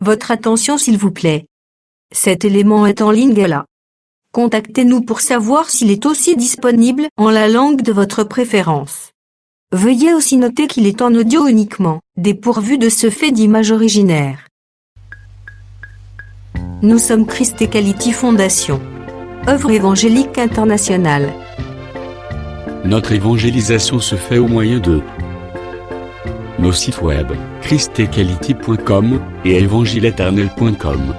Votre attention s'il vous plaît. Cet élément est en ligne là. Contactez-nous pour savoir s'il est aussi disponible en la langue de votre préférence. Veuillez aussi noter qu'il est en audio uniquement, dépourvu de ce fait d'image originaire. Nous sommes Christ Equality Fondation. Œuvre évangélique internationale. Notre évangélisation se fait au moyen de nos sites web, christequality.com et évangileéternel.com.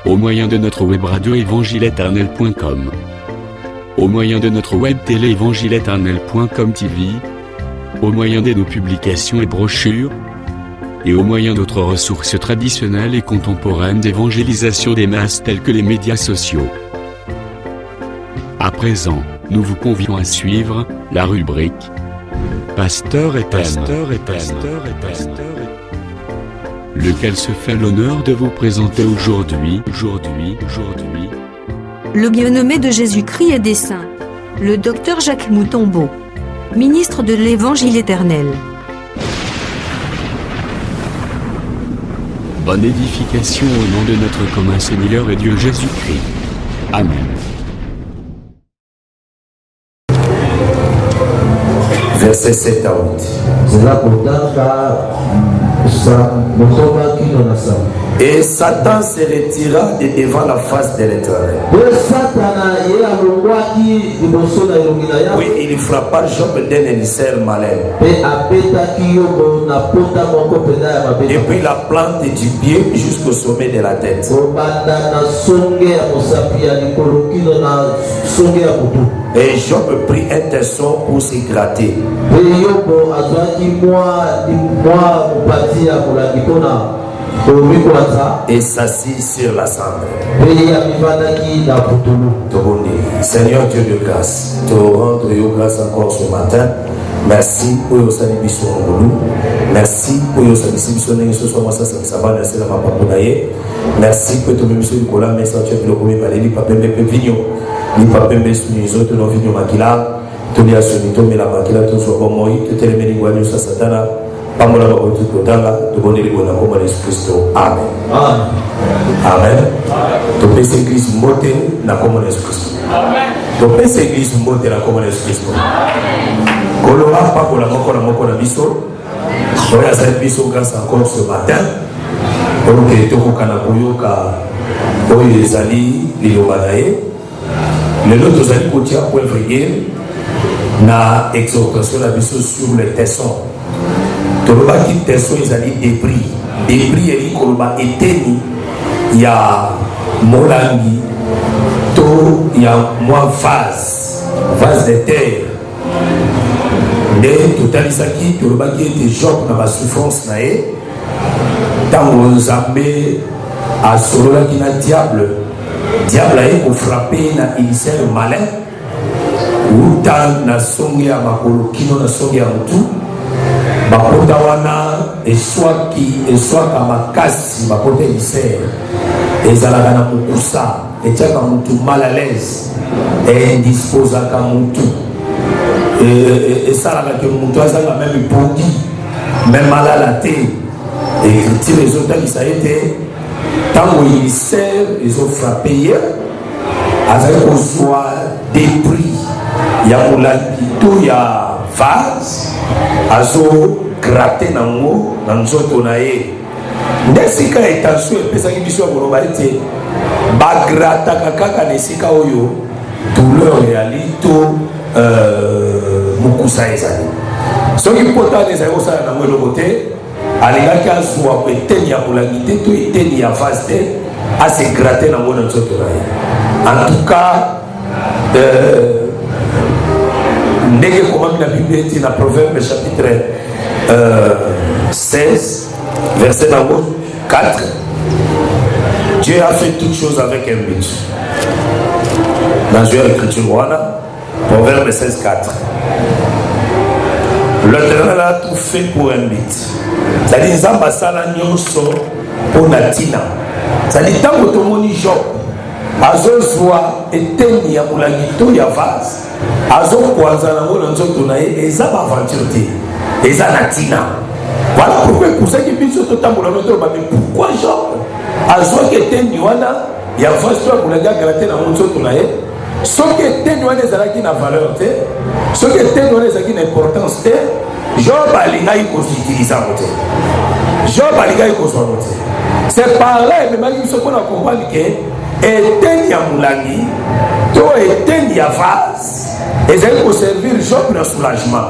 Au moyen de notre web radio évangileéternel.com. Au moyen de notre web télé évangileéternel.com TV. Au moyen de nos publications et brochures. Et au moyen d'autres ressources traditionnelles et contemporaines d'évangélisation des masses telles que les médias sociaux. À présent, nous vous convions à suivre la rubrique Pasteur et Thème, lequel se fait l'honneur de vous présenter aujourd'hui. Le bien-aimé de Jésus-Christ et des saints, le docteur Jacques Moutombo, ministre de l'Évangile éternel. Bonne édification au nom de notre commun Seigneur et Dieu Jésus-Christ. Amen. Verset 7 à 8. Et Satan se retira de devant la face de l'Éternel. Oui, il frappa Job d'un hélicère malin. Depuis la plante du pied jusqu'au sommet de la tête. Et Job prit un tesson pour s'y gratter. Et s'assit sur la cendre. Seigneur Dieu de grâce, te rendre grâce encore ce matin. Merci pour your salvation. Merci pour your salvation. Merci pour ton mission de cola, mais sans tu as le premier palais, il pas même vigno. Il pas même les autres non vigno makila. Tu lui as sonné, tu mets la makila, tu sois bon moi, tu te le mets guanyo sa satana. Pamola ba otu kodanga, tu bonne les bona comme Jésus Christ. Amen. Amen. Tu peux église moté na comme Jésus Christ. Amen. Tu peux église moté na comme Jésus Christ. Koloa pa kola moko na biso. Oya sa biso grâce encore ce matin. Pour que tu kokana koyoka oyo ezali liloba na ye. Lelo tozali kotia point virgule na exhortation la biso sur le tesson. Toloba ki tesson ezali débris. Débris eli koloba eteni ya molangi to ya moi vase de terre. Mais totalisaki toloba ki ete Job na ba souffrance na ye. Tango Nzambe a sololaki na diable aye ko frapper na hélicère malin uta na songe ya makolo kino na songe ya mutu bakota wana eswaka makasi bakota hélicère ezalaka na mokusa etiaka mutu mal à l'aise indisposaka mutu esalaka ke mutu azalaka même pongi même malala te écriture ezotalisa ete ntango hélicère ezofrape ye azali kozwa débris ya molangi to ya vase azogratte nango na nzoto na ye nde sika etention epesaki biso ya koloba ete bagrataka kaka na esika oyo douleur eyali to mokusa ezali soki potana ezali kosala nango eloko te alingaki azwa eteni ya molangi te to eteni ya vase te ase gratte nango na nzoto na ye. En tout cas ndenge ekomami na bible ete na Proverbe chapitre 16 verset nango 4, Dieu a fait toutes choses avec un but. Dans une écriture wana Proverbe 16 4, l'Éternel a tout fait pour un but. C'est-à-dire Nzambe asala nyonso pour natina. C'est-à-dire tango tomoni Job azozwa eteni ya molangi to ya vase azokwanza nango na nzoto na ye eza ba aventure te eza natina Voilà pourquoi pour ça qu'il dit surtout tant pour mais pourquoi Job a joué que était Niwana, il y a vaste toi pour la gars gratté dans mon autre naïe. Ce qui était Niwana est qui n'a valeur, ce qui était Niwana est qui n'a importance, Job a l'ingénieur utilisé en côté. Job a l'ingénieur utilisé. C'est par là, mais malgré ce qu'on a compris que était Niamulani, toi était Niavaz, et c'est pour servir Job dans soulagement.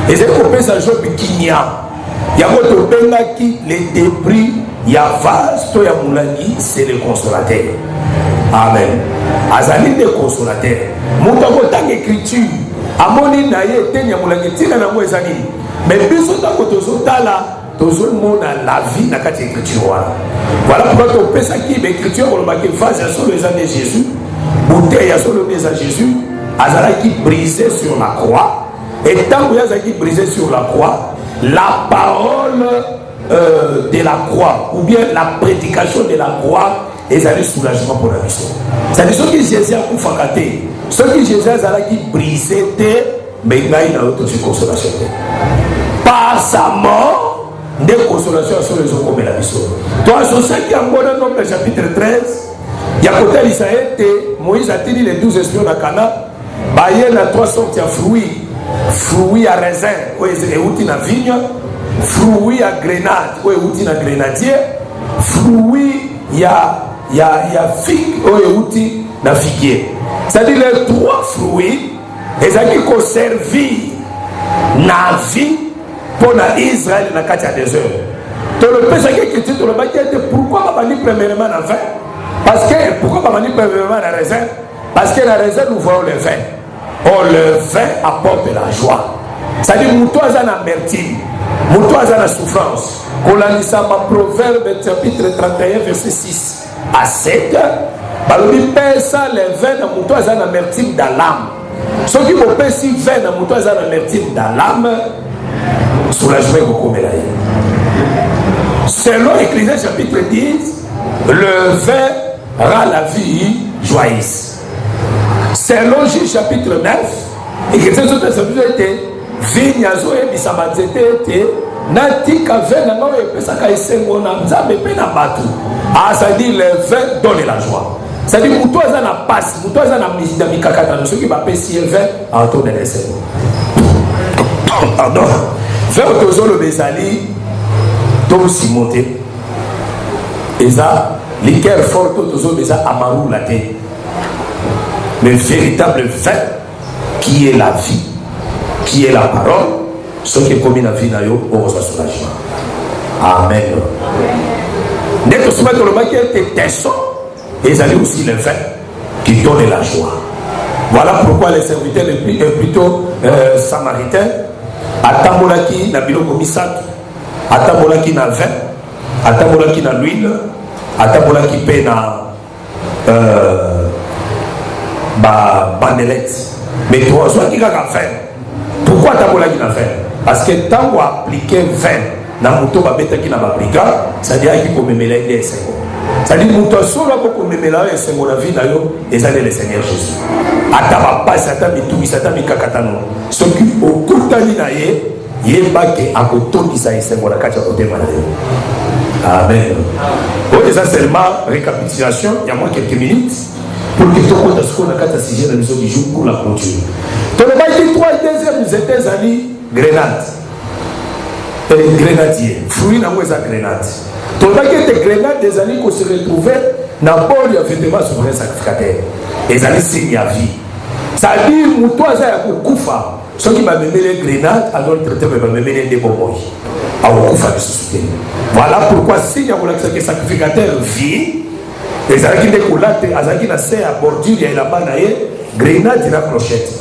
Et c'est pour penser à Job qui n'y a. Il y a votre benga qui les débris, il y a vase, toi Niamulani, c'est le consolateur. Amen. Azali le consolateur. Moutako tang écriture. Amoni na ye te Niamulani tina na mo ezali. Mais biso tango tozotala. Toujours monde a la vie dans la écriture. Voilà pourquoi tu peux ça qui est l'écriture pour le marquer vase sur les années de Jésus, bouteille sur le nez à Jésus, Azala qui brisait sur la croix, et tant que Azala qui brisait sur la croix, la parole de la croix, ou bien la prédication de la croix, est un soulagement pour la mission. C'est-à-dire ceux qui Jésus a coufakaté, ceux qui Jésus a qui brisait, mais il y a une autre consolation. Par sa mort, des consolations sur les eaux comme la mission. Toi, sur 5e Nombre chapitre 13, il y a côté d'Israël, Moïse a dit les 12 espions de Cana, il y a 3 sortes de fruits. Fruits à raisin, où il y a une vigne, fruits à grenade, où il y a un grenadier, fruits, il y a figue, où il y a un figuier. C'est-à-dire les 3 fruits, ils ont servi la vie pour Israël dans le désert. Donc le péché qui est le baquet, pourquoi pas venir premièrement dans le vin? Parce que pourquoi pas venir premièrement dans la raisin? Parce que la raisin nous voyons le vin. Or le vin apporte la joie. C'est-à-dire que nous sommes en amertume, nous sommes en souffrance. On l'a dit ça dans Proverbe chapitre 31 verset 6 à 7. Balobi pesa le vin dans nous sommes en amertume dans l'âme. Ceux qui vont pesa le vin dans nous sommes en amertume dans l'âme. Soulagement beaucoup médaillé. Selon Ecclésiaste chapitre 10, le vin rend la vie joyeuse. Selon Juge chapitre 9, Ecclésiaste chapitre 10, vignazo et bisamazete était natika vin n'ango et pesaka isengo na nzambe pe na batu. Ah, ça dit le vin donne la joie. Ça dit muto aza na passe, muto aza na mikakata, ceux qui va pesi le vin en tourne les sengo. Pardon. Faire autour le Bézali, tout aussi monté. Et ça, l'équerre fort autour de ça, Amarou la tête. Mais véritable vin qui est la vie, qui est la parole, ce qui est commis dans la vie, on reçoit soulagement. Amen. Dès que ce matin, le bac était tesson, et ils allaient aussi le vin qui donne la joie. Voilà pourquoi les serviteurs, plutôt samaritains, atambolaki na biloko misato, atambolaki na vin, atambolaki na l'huile, atambolaki pe na bandelette. Mais toi, soit qui a vin. Pourquoi atambolaki na vin? Parce que tant qu'on appliquer vin na moto babeta qui na babrika, ça dit qu'il faut me mêler les sengo. Ça dit moto solo pour me mêler les sengo la vie na yo, et ça le Seigneur Jésus. Ataba passe atami tout ça mi kakatano. Ce qui au kutani na ye, yebake akotoki ça sengo la kacha côté malade. Amen. Bon, ça seulement récapitulation, il y a moins quelques minutes pour que tout le monde soit dans le sujet de la mission du jour pour la clôture. Dans le bail 3 et 2e, nous étions amis grenade. Grenadier, fruit dans les grenades. Dans le bail de grenade, des années qu'on se retrouvait dans le bord du vêtement souverain sacrificateur. Les années signe à vie. Ça dit, moutois à Koufa. Ceux qui m'ont mis les grenades, alors le traiteur m'a mis les démons. À Koufa de société. Voilà pourquoi signe à que sacrificateur vit. Les années qui découlent, Azaki n'a pas à bordure, il y a là-bas, grenade et la clochette.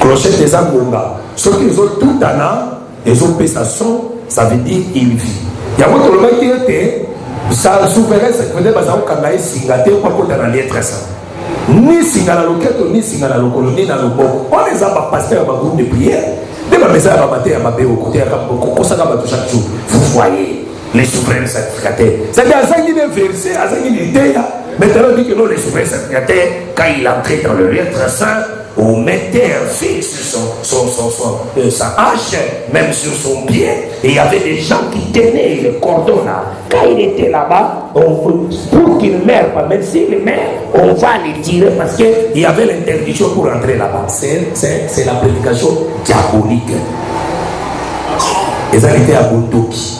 Clochette des Angonga. Ceux qui ont tout un an, ils ont fait sa son, ça veut dire il vit. Il y a votre mec qui était, sa souverain, c'est que vous avez un canal singaté, ou quoi qu'on a lettre ça. Ni singala loquette, ni singala locolo, ni dans le bon. On les a pas passé à ma groupe de prière. Dès ma message à ma matin, à ma bé au côté, à ma consacre chaque jour. Vous voyez les souverains sacrificateurs. C'est-à-dire, à Zangine versé, à Zangine idée, Maintenant, on dit que non, le souverain sacrificateur, quand il entrait dans le lieu très saint, on mettait un fil sur sa hache, même sur son pied, et il y avait des gens qui tenaient le cordon là. Quand il était là-bas, pour qu'il ne meure pas, même s'il meurt, on va les tirer parce qu'il y avait l'interdiction pour entrer là-bas. C'est la prédication diabolique. Et ça était à Bondoki.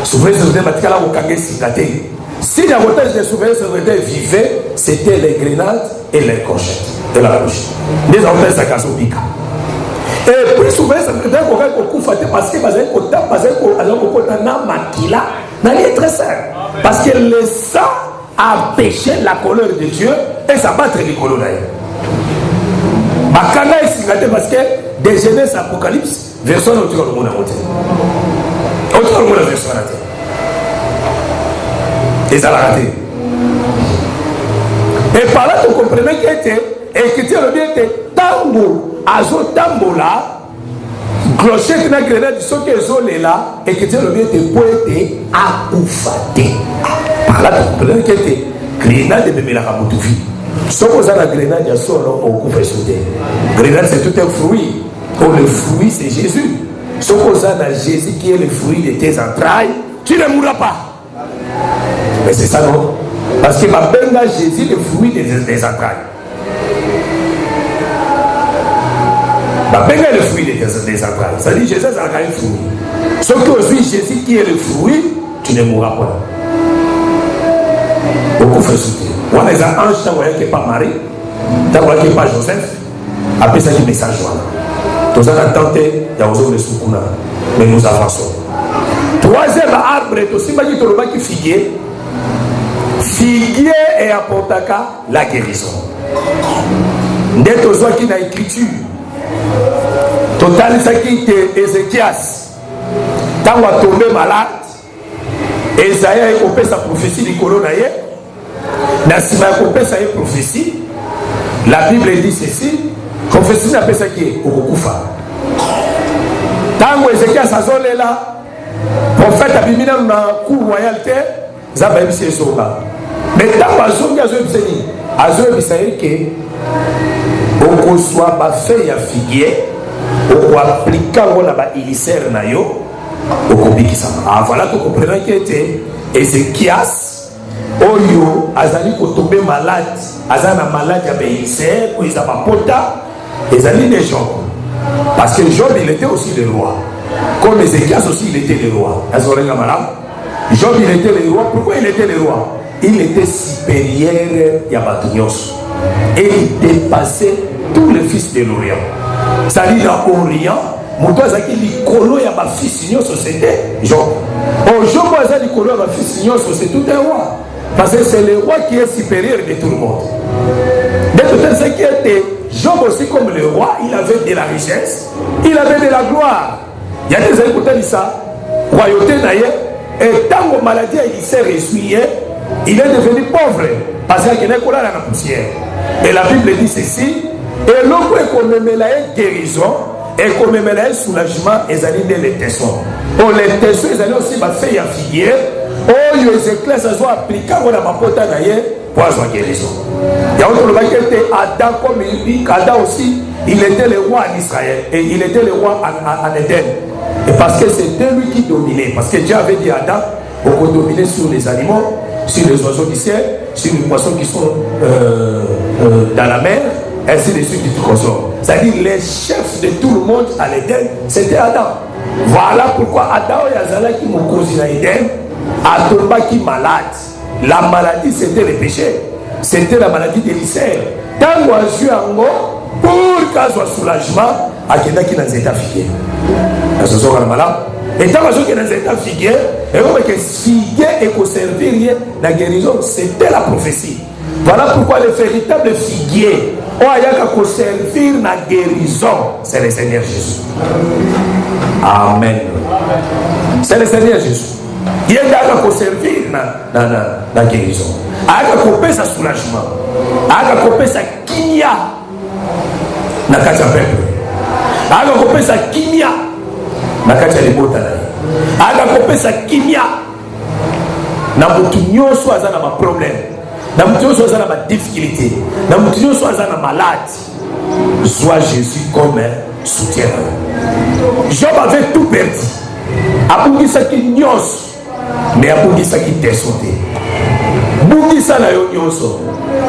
Souverain sacrificateur, Matikala, Okangé, Singate. Si la montage des souverains sacrificateurs vivaient, c'était les grenades et les crochettes de la bouche. Les avantages de Kazobika. Et puis souvent, ça veut dire qu'on fait parce que c'est très simple. Parce que le sang a péché la colère de Dieu et ça bat les colons. Bakana est signaté parce que des Genèse Apocalypse, version au tour du monde à monter. Au tour du monde à version à la terre. Et ça l'a raté. Et par là, vous comprenez qu'il était, et que Dieu le bien était, tambour, azo tambola, clochette na grenade, ce que zone là, et que Dieu le bien était poète akoufaté. Par là, vous comprenez qu'il était, grenade de Mela Kamoutufi. Ce que vous avez la grenade, il y a son nom, on coupe sauter. Grenade, c'est tout un fruit. Oh, le fruit, c'est Jésus. Ce que vous avez la Jésus qui est le fruit de tes entrailles, tu ne mourras pas. Mais c'est ça, non? Parce que ma benga Jésus, le fruit des entrailles. Ma benga est le fruit des entrailles. Ça dit Jésus, ça a un fruit. Ce que aujourd'hui, Jésus qui est le fruit, tu ne mourras pas. Beaucoup fait soutenir. On a des anges, tant qu'on n'est pas Marie, tant qu'on n'est pas Joseph, après ça, il message. Tout ça, on a tenté, il y a aussi le soukouna. Mais nous avançons. Troisième arbre est aussi, qui figuier. Figuier et apportaka la guérison. D'être aux qui n'a écriture. Total, ça qui était Ézéchias. Quand on a tombé malade, Esaïe a coupé sa prophétie du colonaïe. Nassima a coupé sa prophétie. La Bible dit ceci. Prophétie n'a pas ça qui est au Kokufa. Quand Ézéchias a zolé là, prophète a bimina dans la cour royalité. Zaba ebisi esoka. Mais tant bazongi azo ebiseni, azo ebisani ke okoswa ba feuille ya figuier, oko appliquer ngona ba illicère na yo, okobikisa. Ah voilà que comprenez que était Ézéchias oyo azali ko tomber malade, azana malade ya ba illicère, ko izaba pota, ezali des gens. Parce que Job il était aussi le roi. Comme Ézéchias aussi il était le roi. Azorenga malade. Job il était le roi. Pourquoi il était le roi? Il était supérieur à Batunios. Et il dépassait tous les fils de l'Orient. Ça dit dans l'Orient, Moutouazaki dit Kolo ya ma fils c'était Job. Oh, Job a dit Kolo ya ma fils c'est tout un roi. Parce que c'est le roi qui est supérieur de tout le monde. De tout ce qui était Job aussi comme le roi, il avait de la richesse, il avait de la gloire. Il y a des écouteurs de ça. Royauté d'ailleurs. Et tant que maladie il s'est ressuyé, il est devenu pauvre parce qu'il n'est pas là dans la poussière. Et la Bible dit ceci. Et l'homme est comme la guérison et comme la soulagement, ils allaient les tessons. Oh, les tessons, ils allaient aussi faire un figuier. Oh, les éclairs, ça soit appliqué à ma pote d'ailleurs pour avoir guérison. Il y a autre chose qui était Adam, comme il dit, Adam aussi, il était le roi en Israël et il était le roi en Éden. Et parce que c'était lui qui dominait. Parce que Dieu avait dit à Adam, on peut dominer sur les animaux, sur les oiseaux du ciel, sur les poissons qui sont dans la mer, ainsi de suite qui tout consomment. C'est-à-dire les chefs de tout le monde à l'Éden, c'était Adam. Voilà pourquoi Adam et Azala qui m'ont causé dans l'Éden, Atomba qui malade. La maladie c'était le péché. C'était la maladie d'Élisée. Tant qu'on a joué en haut, pour qu'il soit soulagement, à quelqu'un qui est dans les états figués. Et tant que dans les états figués, et on veut que figuer et qu'on servir la guérison, c'était la prophétie. Voilà pourquoi le véritable figuier, on a qu'à servir la guérison, c'est le Seigneur Jésus. Amen. C'est le Seigneur Jésus. Il est là qu'à servir la guérison. Il a qu'à couper sa soulagement. Il a qu'à couper sa kimia. Na kacha peuple. Aga kopesa kimia na kacha libota na. Aga kopesa kimia na mutu nyoso azana ma problème. na mutu nyonso aza na badifficulté, na mutu nyonso aza na malade, sois Jésus comme un soutien. Job avait tout perdu, abungisaki nyonso, mais abungisaki teso te. Bungisa na yo nyonso,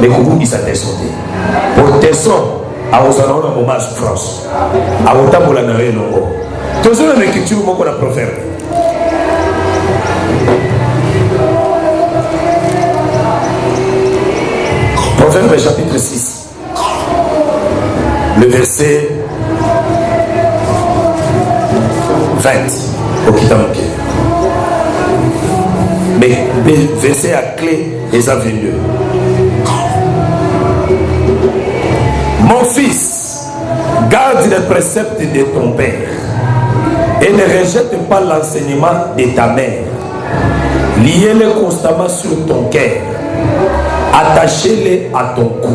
mais kobungisa teso te. Pour teso akozala na moment de souffrance, akotambola na yo elongo. Tozala na écriture moko na proverbe. Proverbe chapitre 6, le verset 20 au Kitamuke. Mais le verset à clé les a 22. Mon fils, garde les préceptes de ton père et ne rejette pas l'enseignement de ta mère. Liez-les constamment sur ton cœur. Attachez-les à ton cou.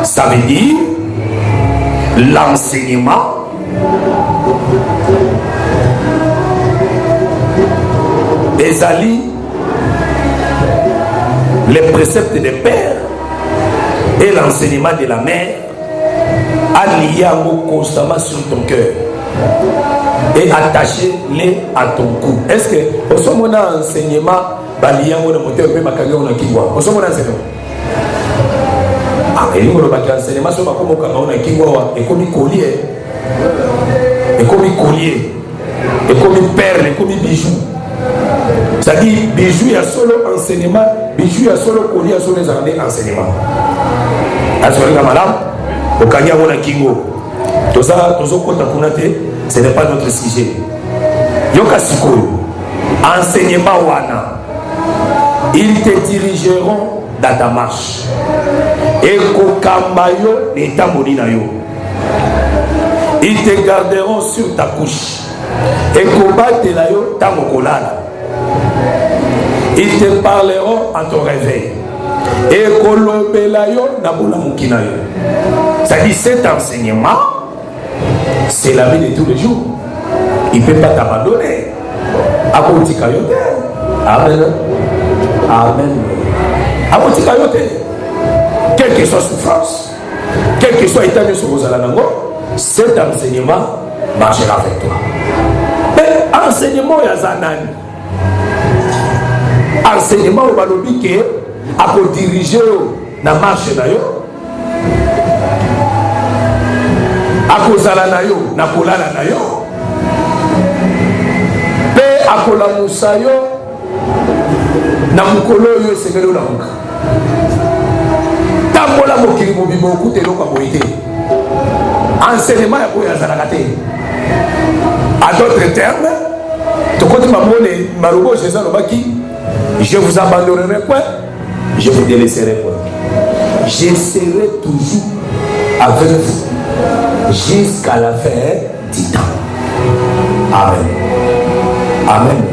Ça veut dire l'enseignement des alliés, les préceptes des pères et l'enseignement de la mère à lier constamment sur ton cœur et attacher-les à ton cou. Est-ce que au sommet on a enseignement balia on a monté un peu ma carrière on a qui voit au sommet on a enseignement ah et nous on a enseignement sur ma comme on a qui voit et comme collier et comme perle et comme bijou. C'est-à-dire bijou il y a solo enseignement, bijou il y a solo collier, il y a solo les années enseignement. Assurez-vous madame au Kenya on a kingo toza kota kunate, ce n'est pas notre sujet. Yoka sikoyo enseignement wana ils te dirigeront dans ta marche et kokambayo n'eta molina yo ils te garderont sur ta couche et kobatela yo ta mokolala ils te parleront en ton réveil et kolobela yo na bola mukina yo. C'est-à-dire cet enseignement c'est la vie de tous les jours. Il ne peut pas t'abandonner. Amen. Amen. Quelle que soit souffrance, quel que soit état de cet enseignement marchera avec toi. Mais enseignement ya zanani. Enseignement au balobike à diriger na marche na yo. Akozala na yo na kolala na yo pe akolamusa yo na mukolo yo esengeli olamuka tambola mokili mobimba okute eloko boyite enseignement ya boyo azalaka te. À d'autres termes tokoti mamone marobo Jésus alobaki je vous abandonnerai point, je vous délaisserai point, je serai toujours avec vous jusqu'à la fin du temps. Amen. Amen.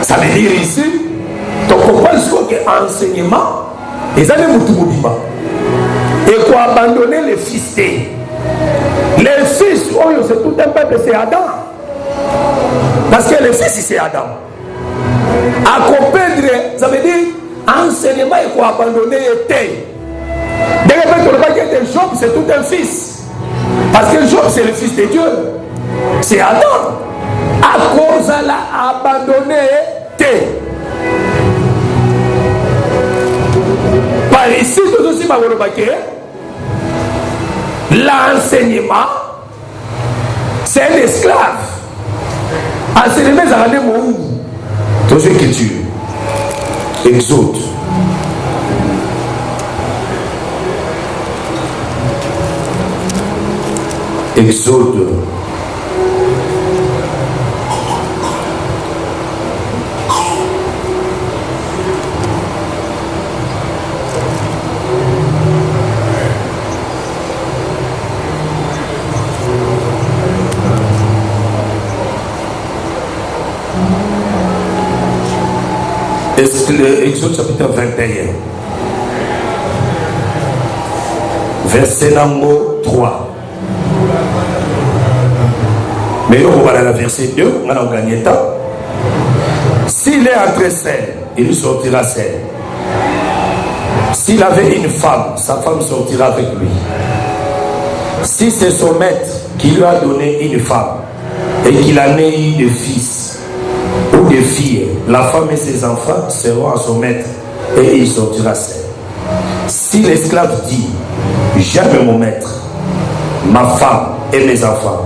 Ça veut dire ici, tu comprends que l'enseignement, les années Moutouboubima, et qu'on a abandonné les fils. Les fils, oh, c'est tout un peuple, c'est Adam. Parce que les fils, c'est Adam. À comprendre, ça veut dire, enseignement, et qu'on a abandonné était. Dès que tu regardes que Job, c'est tout un fils. Parce que Job, c'est le fils de Dieu. C'est Adam. À cause de l'abandonné, par ici, tout aussi, l'enseignement, c'est un esclave. Enseignement, c'est un mot. Tout ce que tu exauces. Exode. Exode chapitre 21. Verset numéro 3. Mais on va dans la verset 2, on a gagné temps. S'il est entre seul, il sortira seul. S'il avait une femme, sa femme sortira avec lui. Si c'est son maître qui lui a donné une femme et qu'il a né de fils ou de filles, la femme et ses enfants seront à son maître et il sortira seul. Si l'esclave dit, j'aime mon maître, ma femme et mes enfants,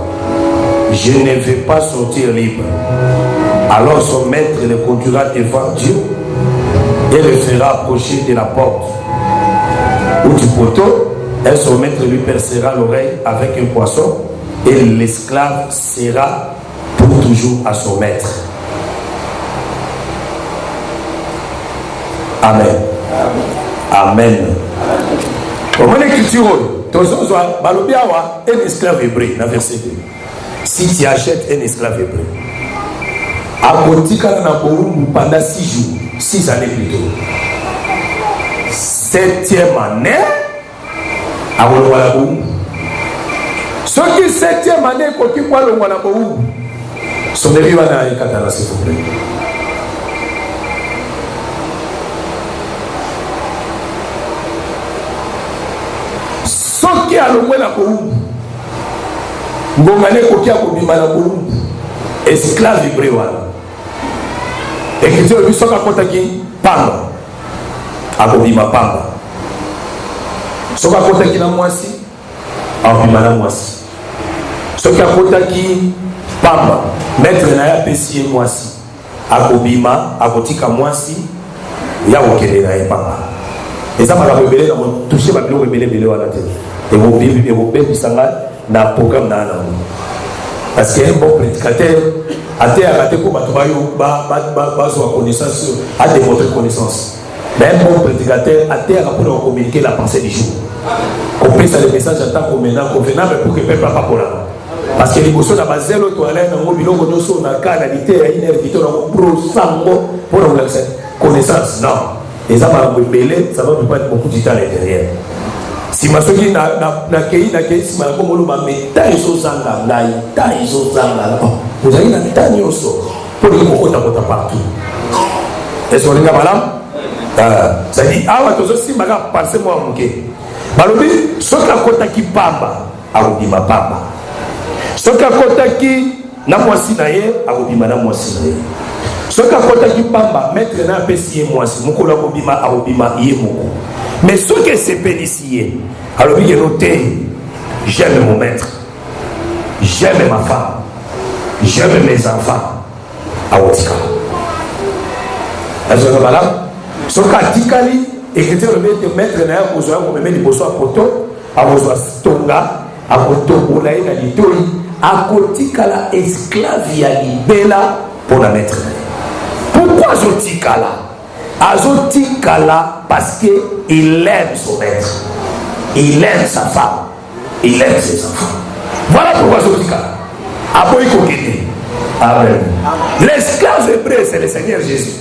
je ne vais pas sortir libre, alors son maître le conduira devant Dieu et le fera approcher de la porte ou du poteau, et son maître lui percera l'oreille avec un poisson, et l'esclave sera pour toujours à son maître. Amen. Amen. Comment l'écriture, un esclave hébreu, dans verset 2. Si tu achètes un esclave hébreu, pendant 6 jours, 6 années plutôt, 7e année, ce qui 7e année, son dérivé va s'il vous plaît. Ce qui a le moins la esclave hébreu. Écriture de Bisoka Kotaki, Pamba. Abobima Pamba. Soka Kotaki na Mwasi, Abobima na Mwasi. Soka Kotaki, Pamba. Maître Naya Pessi et Mwasi. Abobima, Abotika Mwasi, Yawokele na Pamba. Et ça m'a révélé dans mon touché, ma bio révélé à la tête. Et vos bébés na programme na Anamou. Parce qu'il y a un bon prédicateur, à terre, à connaissance, à démontrer connaissance. Mais un bon prédicateur, à terre, pour communiquer la pensée du jour. On peut ça le message en tant convenable pour que le peuple n'a pas pour là. Parce que les personnes à base de toilette, on a mis la canalité, à une heure, pour la connaissance. Non. Et ça va rebeller, ça va ne pas être beaucoup de temps à l'intérieur. Si ma soeur n'a si ma comme le mais taïso zanga vous avez une taille pour les beaucoup partout. Est-ce qu'on est là? Ça dit ah ouais toi aussi ma gars passez moi mon quai. Balobi ce qu'a kota qui pamba arobima pamba. Ce qu'a kota qui na mwasi na ye arobima na mwasi na ye. Ce qu'a kota qui pamba mettre na pesi ye mwasi moko la arobima arobima ye moko. Mais ce que c'est pénicier, alors il est noté, j'aime mon maître, j'aime ma femme, j'aime mes enfants. À Otika. Est-ce que vous avez ce qu'a Tikali, écriture le maître n'a pas besoin de mettre les besoins à poto, à besoin de tonga, à poto, pour la haine à l'idole, à Kotikala, esclave, il y a libella pour la mettre. Pourquoi Zotikala? Azotikala parce qu'il aime son maître, il aime sa femme, il aime ses enfants. Voilà pourquoi Azotikala. Aboy Kokene. Amen. L'esclave hébreu, c'est le Seigneur Jésus.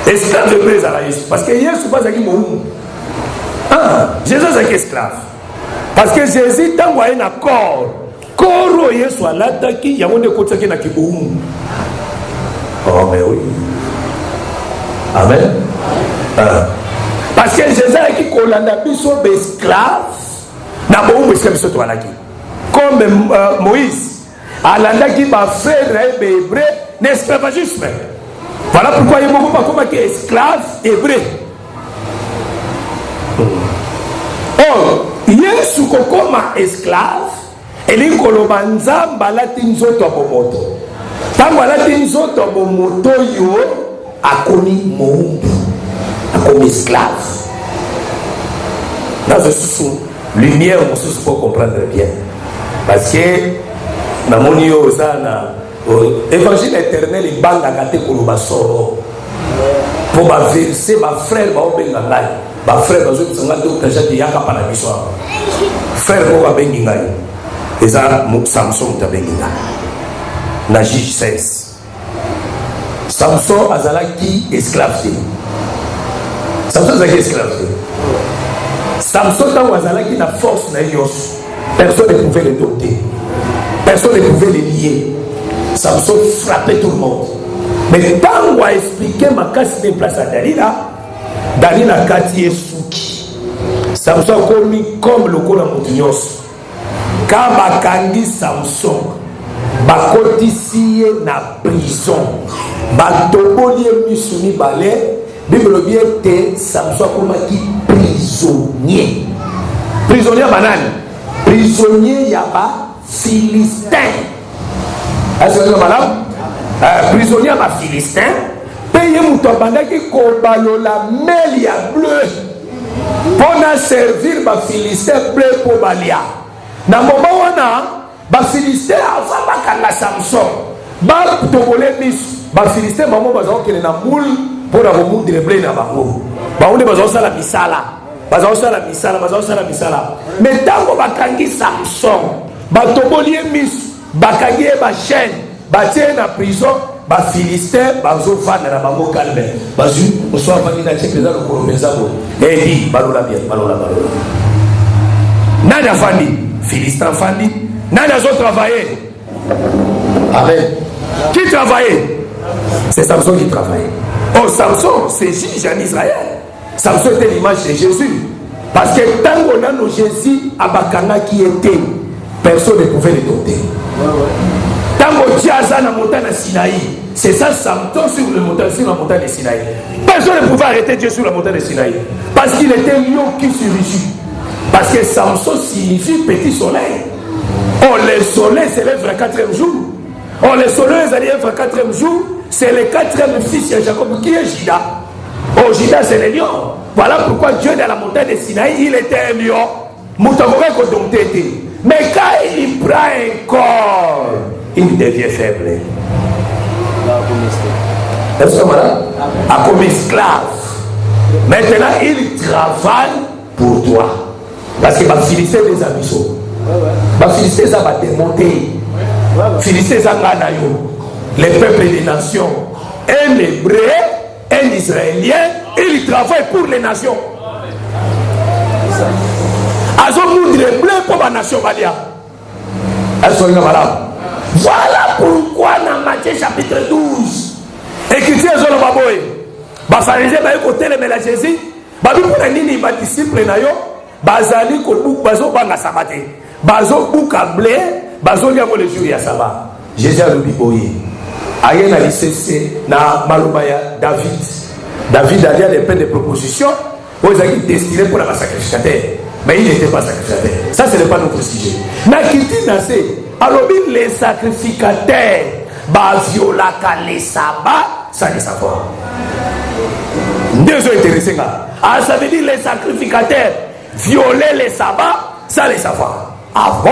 L'esclave hébreu, c'est la Jésus. Parce que hier, je ne sais pas qui m'a Jésus est esclave. Parce que Jésus, tant qu'il y a un accord, Koro Yesu alataki, il y a un côté qui n'a pas oh, mais oui. Amen. Parce que Jésus a dit qu'on a besoin d'esclaves. Comme Moïse, a dit ma frère hébreu, l'esclavagisme. Voilà pourquoi il y a beaucoup comme esclave hébreu. Or, Yesu comme esclave, et il kolobanza balati nzoto abomoto. Tango balati nzoto abomoto yo. A commis mon comme esclave. Dans ce sous lumière, on se peut comprendre bien. Parce que dans mon évangile éternel, il bande à gâter pour le basoro. Pour ma verser, ma frère, ma frère, dans une seconde, déjà dit Yaka par la mission. Frère, moi, Bengingaï. Et ça, Samson, ta Benginga. La Juge 16. Samson azalaki esclave. Samson azalaki esclave. Samson tant azalaki na force na yos. Personne ne pouvait le doter. Personne ne pouvait le lier. Samson frappait tout le monde. Mais tant qu'on a expliqué ma casse des places à Dalila, dali na kati esuki Samson akomi comme lokola moto nyonso ka bakangi Samson bakotisi ye na prison batoboli ye miso mibale Bible elobi ete Samson akomaki prisonnier banani prisonnier ya bafilistin prisonnier ya bafilistin mpe ye moto abandaki kobalola meli ya bleu mpo na servir bafilistin bleu mpo balia na moma wana bafilistin ava bakanga Samson batobole miso bafilistin bango bazala kokende na mule mpo na komundire bleu na bango nde bazala misala me ntango bakangi Samson batoboli ye miso bakangi ye bachaine batie ye na prison bafilistin bazofanda na bango calme bazwi moso afangi na tie mpenza lokolo mpenza boye edi balola bien balola nani afandi filistin afandi nani azotravaille amen qui travaillait c'est Samson qui travaillait. Oh, Samson c'est juge en Israël. Samson était l'image de Jésus. Parce que tant qu'on a nos Jésus, Abakanga qui était, personne ne pouvait le doter. Tant qu'on Dieu a la montagne de Sinaï, c'est ça Samson sur la montagne de Sinaï. Personne ne pouvait arrêter Dieu sur la montagne de Sinaï. Parce qu'il était lion qui surgit. Parce que Samson signifie petit soleil. Oh, le soleil s'élève le 4e jour. Oh, le soleil s'élève le 4e jour. C'est le 4e fils de Jacob qui est Juda. Oh, Juda c'est le lion. Voilà pourquoi Dieu dans la montagne de Sinaï, il était un lion. Mais quand il prend un corps, il devient faible. Est-ce que voilà? Comme esclave. Maintenant, il travaille pour toi. Parce que les Philistins les abyssos. Les Philistins ont démonté. Les Philistins ont les peuples des nations. Un hébreu, un israélien, il travaille pour les nations. Voilà pourquoi dans Matthieu chapitre 12, écriture sur le baboy, les pharisiens ont côté les Jésus, les disciples bazali ko buk bazo banga sabate bazo buka blé bazo liamo le jour ya sabbat. Jésus a le biboye ayena lisese na malubaya David a des peines de proposition aux amis destinés pour la sacrificateur, mais il n'était pas sacrificateur. Ça ce n'est pas notre sujet. Na kiti na se alobi les sacrificateurs ba violaka les sabbats sans le savoir. Deux sont intéressés là. Ah, ça veut dire les sacrificateurs violer les sabbats sans les savoir. Ah bon?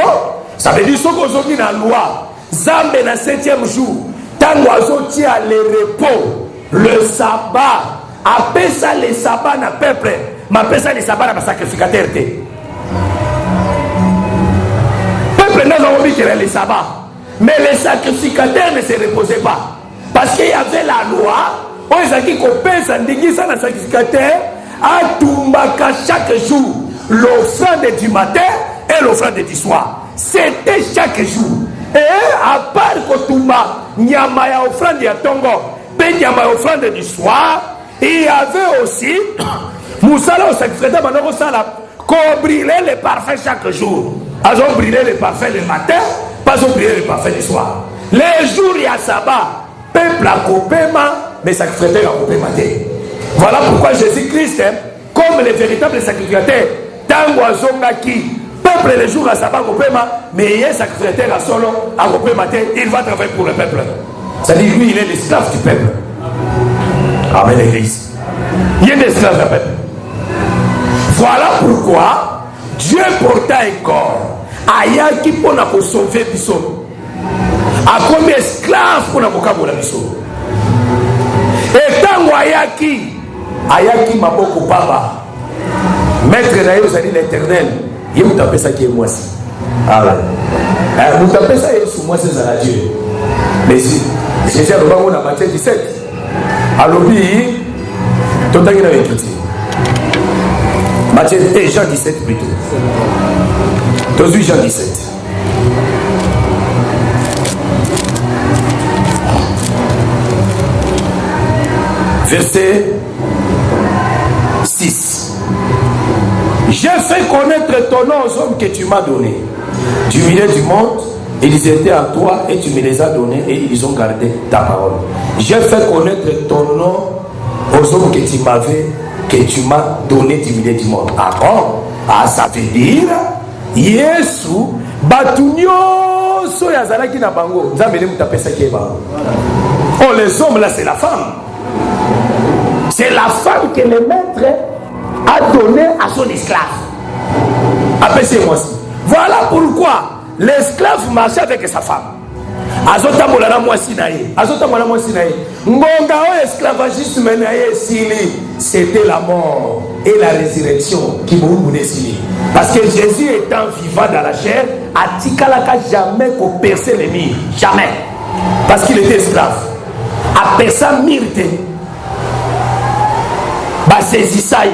Ça veut dire ce qu'on a dit dans la loi. Zambe na 7e jour, tango azoti à le repos, le sabbat, appelle ça les sabbats na peuple, mais appelle ça les sabbats na sacrificateur. Peuple n'a pas oublié les sabbats, mais les sacrificateurs ne se reposaient pas. Parce qu'il y avait la loi, on a dit qu'on paye ça, na sacrificateur, à Tumbaka chaque jour, l'offrande du matin et l'offrande du soir. C'était chaque jour. Et à part Kotumba, Nyama ya offrande ya Tongo, Nyama ya offrande du soir, il y avait aussi Moussala au sacrificateur, qu'on brûlait les parfums chaque jour. Ils ont brûlé les parfums le matin, pas ont brûlé les parfums le soir. Les jours il y a sabbat, peuple a copéma, mais sacrificateur a copéma. Voilà pourquoi Jésus-Christ, comme le véritable sacrificateur, Tango Azongaki, peuple les jours à sabbat copéma, mais il est sacrificateur à solo, à copéma, il va travailler pour le peuple. C'est-à-dire lui, il est l'esclave du peuple. Amen, l'église. Il est l'esclave du peuple. Voilà pourquoi Dieu porta un corps. Ayaki pour nous sauver Bissot. A comme esclave pour nous sauver Bissot. Et tant Ayaki maboko baba. Maître d'ailleurs, c'est l'éternel. Il vous appelle ça qui est moi si. Ah ouais. Vous appelez ça sous moi c'est à Dieu. Mais si Jésus a le bon à Matthieu 17. Alors lui, tout à l'heure avec Matthieu et Jean 17 plutôt. Tous Jean 17. Verset J'ai fait connaître ton nom aux hommes que tu m'as donnés. Du milieu du monde, ils étaient à toi et tu me les as donnés et ils ont gardé ta parole. J'ai fait connaître ton nom aux hommes que tu m'as donné du milieu du monde. Ah bon? Ah, ça veut dire, Yesu, Batunyo, Soyazalaki na bango. Oh, les hommes là, c'est la femme. C'est la femme que le maître a donné à son esclave. Appelez-moi aussi. Voilà pourquoi l'esclave marchait avec sa femme. Azotambolana mwasi na ye. Azotambolana mwasi na ye. Ngonga o esclavagisme na ye sili. C'était la mort et la résurrection qui m'ont décidé. Parce que Jésus étant vivant dans la chair, a tikalaka jamais qu'on perçait les murs. Jamais. Parce qu'il était esclave. A personne mirte. Ba saisissai.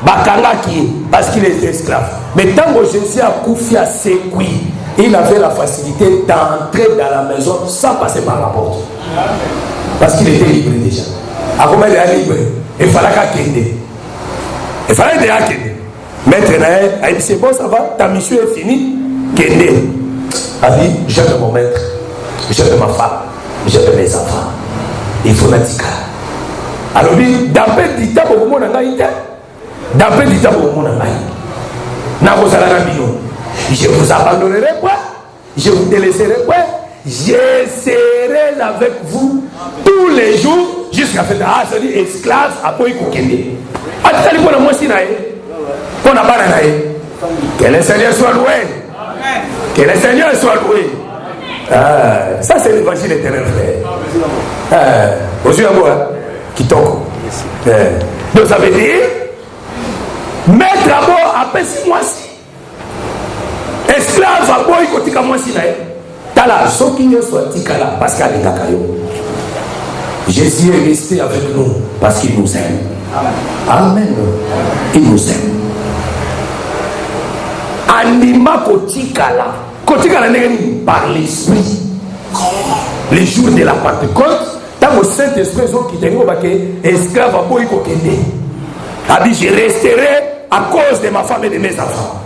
Bakangaki. Parce qu'il était esclave. Mais tant que Jésus a couffé à ses couilles, il avait la facilité d'entrer dans la maison sans passer par la porte. Parce qu'il était libre déjà. À comment il est libre? Il fallait qu'il ait. Il fallait qu'il ait. Maintenant, il dit c'est bon, ça va, ta mission est finie. Qu'il ait. Il dit j'aime mon maître, j'aime ma femme, j'aime mes enfants. Il faut la dire. Alors, d'après le temps, je vous abandonnerai pas, je vous délaisserai pas, je serai avec vous tous les jours jusqu'à la fin. Ah, ça dit esclave, après il faut qu'il y ait. Que le Seigneur soit loué. Que le Seigneur soit loué. Ah, ça c'est l'évangile éternel, frère. Aujourd'hui, qui tombe. Donc ça veut dire, mettre à bord après 6 mois. Esclave à boy côté comme moi si là. Tala, ce qui ne soit tikala parce qu'il est kakayo. Jésus est resté avec nous parce qu'il nous aime. Amen. Il nous aime. Anima kotikala. Kotikala n'est par l'esprit. Les jours de la Pentecôte, tant au Saint-Esprit qui t'est esclave à boy côté. A dit je resterai à cause de ma femme et de mes enfants.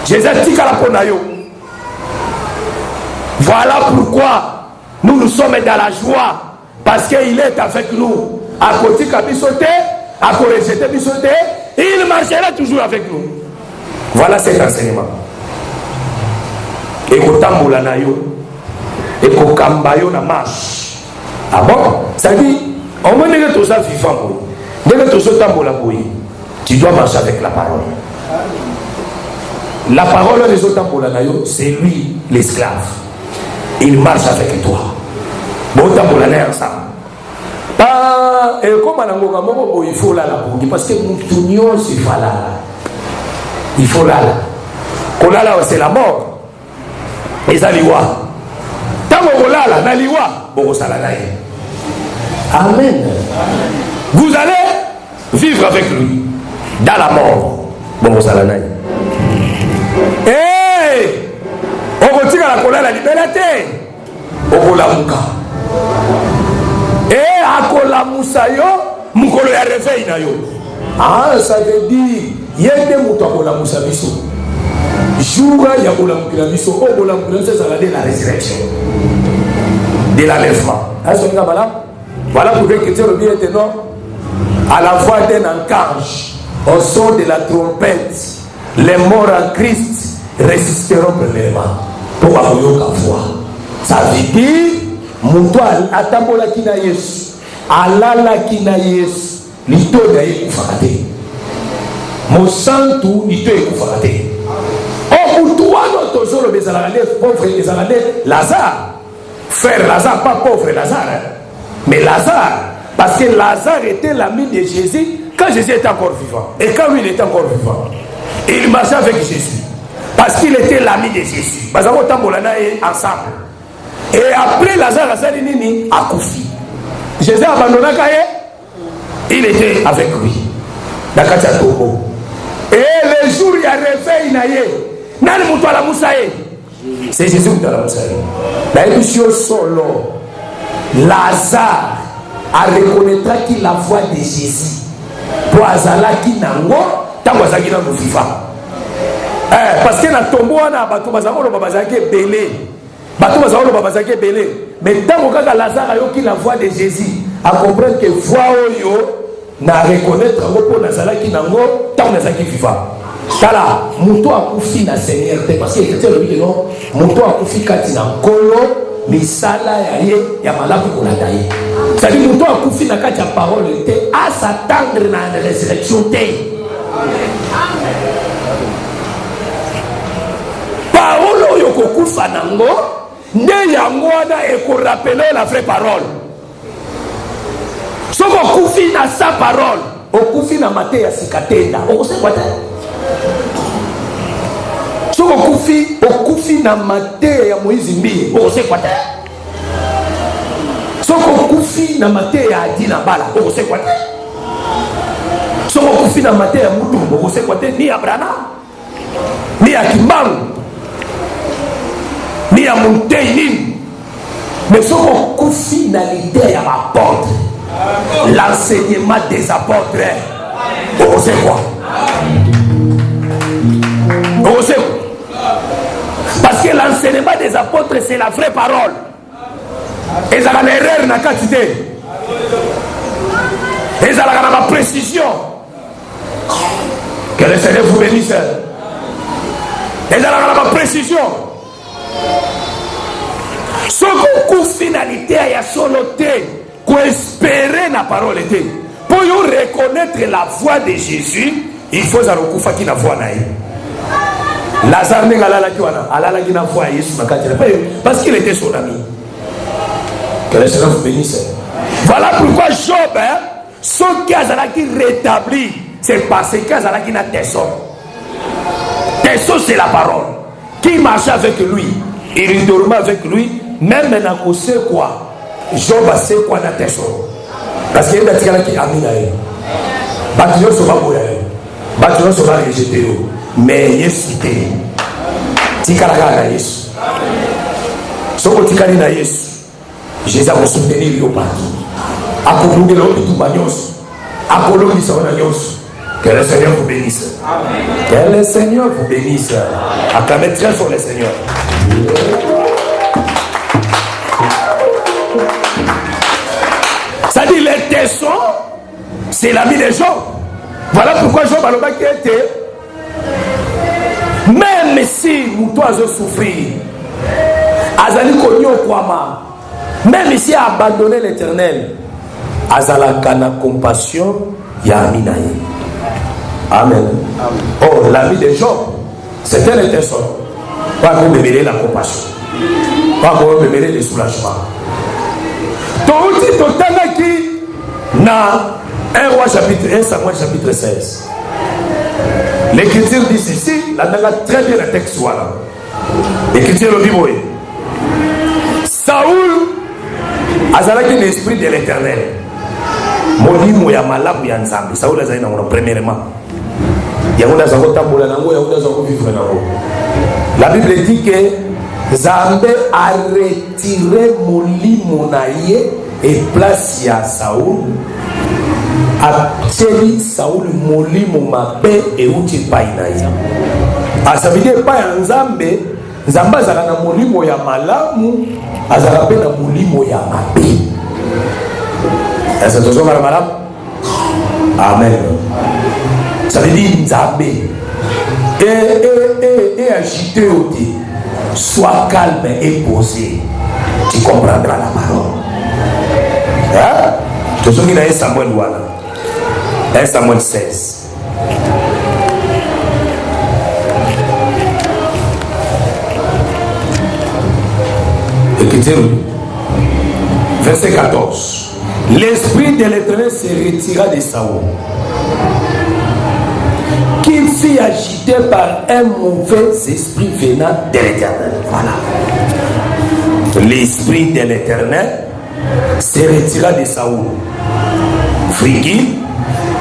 Jésus a dit voilà pourquoi nous sommes dans la joie, parce qu'il est avec nous. À côté de à côté de il marchera toujours avec nous. Voilà cet enseignement. Et quand et quand na marche. Ah bon? Ça dit, on va dire tout ça vivant. Tu dois marcher avec la parole. La parole des autres c'est lui l'esclave. Il marche avec toi. Bon, ensemble. Et comme il faut là parce que nous il faut là. C'est la mort. Et ça liwa. Tant que là, na liwa, amen. Vous allez vivre avec lui dans la mort. Bon, ça la naïe. Hey! On retire la colère la liberté. On la muka. Et à kola musayo, mukolo ya réveil na yo. Ah, ça veut dire yende muto kola musabiso. Jour ya kola mukila biso, o kola mukila ça va dire la résurrection. De l'enlèvement. Voilà pour que Dieu le bien étonnant à la voix d'un archange, au son de la trompette, les morts en Christ résisteront premièrement. Pour avoir une foi. Ça veut dire, Moutoal, Atambola Kina Yesu, Alala Kina Yesu, Lito Daye Koufakate. Monsantu, Lito Koufakate. Oh, Moutouano, Tozoro, les Aladés, pauvres, les Aladés, Lazare. Frère Lazare, pas pauvre Lazare, hein? Mais Lazare, parce que Lazare était l'ami de Jésus quand Jésus était encore vivant. Et quand lui il était encore vivant, il marchait avec Jésus. Parce qu'il était l'ami de Jésus. Parce que ensemble. Et après Lazare a Koufi. Jésus a abandonné il était avec lui. Et le jour où il a réveillé, c'est Jésus qui a la Moussaïe. La émission solo, Lazare a reconnaîtra qu'il la voix de Jésus. Pour Azala qui nango, tango azaki na vivant. Parce que na tombo wana bato bazakolo babazaki belé. Bato bazakolo babazaki belé. Mais tango kaka Lazare ayoki la voix de Jésus, à comprendre que voix oyo na reconnaître ngo nazalaki nango tango nazaki vivant. Tala muto akufi na Seigneur parce que était le dit non, muto akufi kati na kolo misala ya ye ya malamu kolanda ye. C'est-à-dire muto akufi na kati ya parole te à s'attendre na résurrection te. Parole oyo kokufa nango nde yango wana ekorapele la vraie parole. Soko okufi na sa parole, okufi na mate ya sikatenda. Okose kwata. Soko okufi na mate ya Moïse mbi, okose kwata. Soko okufi na mate ya Adina bala, okose kwata. Soko okufi na mate ya Mutu, okose kwata ni Abraham, ni ya Kimbangu, ni ya Montaigne. Mais soko okufi na l'idée ya apôtre. L'enseignement des apôtres. On sait quoi? On sait quoi? Parce que l'enseignement des apôtres, c'est la vraie parole. Et ça a l'erreur dans la quantité. Et ça a la précision. Que le Seigneur vous bénisse. Et ça a la précision. Ce qu'on finalité à soloté. Pour espérer la parole était. Pour reconnaître la voix de Jésus, il faut que la voix naïe. Lazare n'est pas là qui a la voix parce qu'il était son ami. Que le Seigneur vous bénisse. Voilà pourquoi Job, ce qui a rétabli, c'est parce qu'il a un tesson. Tesson, c'est la parole. Qui marchait avec lui, il dormait avec lui, même maintenant, on sait quoi. Job a fait quoi dans tes choses. Parce qu'il y a des gens qui amènent à eux. Bâtiment se va mourir. Bâtiment se va rejeter. Mais il y a cité. Tikaraga na Yesu. Soko tikari na Yesu. Jésus a soutenu le partout. A conclu l'homme tout bagnos. A conclu sa bagnos. Que le Seigneur vous bénisse. Que le Seigneur vous bénisse. Acclamez très fort le Seigneur. Ça dit les tessons, c'est l'ami des Job. Voilà pourquoi Job a le bac qui était. Même si nous dois souffrir, Azali connu au Kwama, même si a abandonné l'éternel, Azalaka na compassion, Yaminaï. Amen. Oh, l'ami de Job, c'était le tesson. Pas pour me mêler la compassion, pas pour me mêler le soulagement. Tout total qui na 1 roi chapitre 1 Samuel chapitre 16. L'écriture dit ceci, la très bien le texte voilà. L'écriture le dit oui. Saoul azalaki l'esprit de l'Éternel. Molimo ya malamu ya Nzambe. Saoul azali na premièrement. Yango na zako tambola nango yango na zako vivre nango. La Bible dit que Nzambe a retiré molimo na ye et place ya Saoul. Ateli Saoul molimo mabe et uti painaï. Ça veut dire pas Nzambe, Nzambe azala na molimo ya malamu, azala pe na molimo ya mabe. Est-ce que tu as malamu? Amen. Ça veut dire Nzambe et agité oti. Sois calme et posé. Tu comprendras la parole. Hein? Tu sais qu'il y a Samuel voilà. 1 Samuel 16. Écoutez, verset 14. L'esprit de l'Éternel se retira de Saoul, qu'il fut agité par un mauvais esprit venant de l'Éternel. Voilà. L'esprit de l'Éternel se retira de Saoul. Frigide,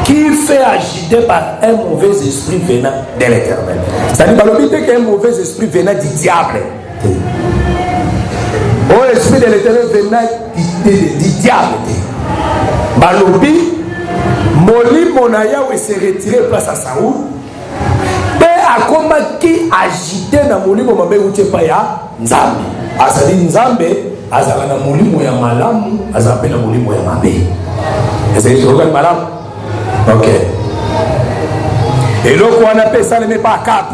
qu'il fait agiter par un mauvais esprit venant de l'Éternel. Ça dit, qu'il y a un mauvais esprit venant du diable. Oh, l'esprit de l'Éternel venant du diable. Balobi, Moli Monaya s'est retiré place à Saoul. akomaki agité na molimo mabe utie pa ya nzambe. Azali nzambe azala na molimo ya malamu, azala pe na molimo ya mabe. Ezali toka malamu. OK. Eloko wana pe saleme pa Akab.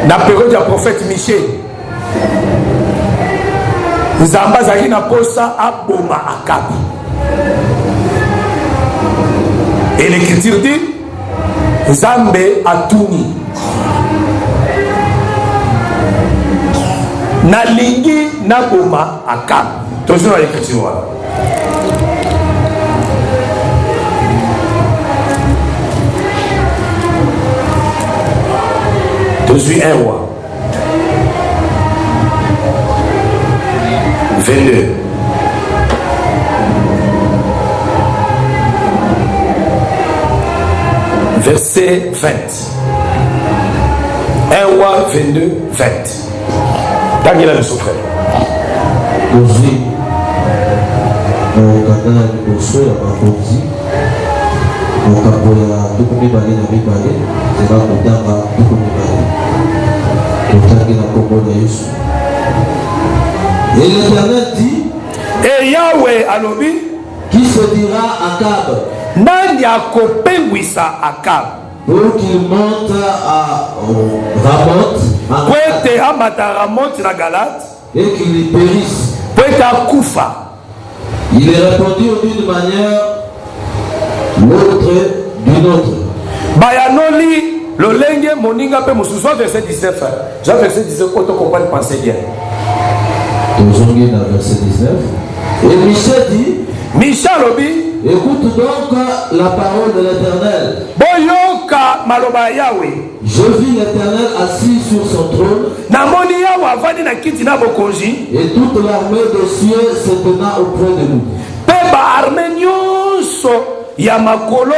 Na période du prophète Michel, Nzambe azali na posa aboma Akab. Et l'écriture dit Nzambe atuni nalingi naboma Akab. Toujours dans l'écriture. Je suis un roi. 22. Verset 20. Un roi 22, 20. Daniel le souffre. Aujourd'hui, au Canada, au sol, à Makonzi, au Capola, tout comme les balais, c'est là qu'on t'a tout comme les balais. Au Tanguy, la Congo de Yesu. Et l'Éternel dit, et Yahweh alobi, qui se dira Akab, nani akopengwisa Akab, pour qu'il monte à Ramoth, kwete amata Ramoth na Galate, et qu'il y périsse. kwete akufa. Il est répondu d'une manière, l'autre d'une autre. Bayanoli lolenge moninga pe mususu verset 19. Jean verset 19 pour te comprendre penser bien. Aujourd'hui dans verset 19. Et Michel dit, Michel obi, écoute donc la parole de l'Éternel. boyoka maloba Yahweh. Je vis l'Éternel assis sur son trône, Namoni Yahweh avandi na kiti na bokonzi, et toute l'armée des cieux se tenant auprès de nous. pe ba armée nyonso ya makolo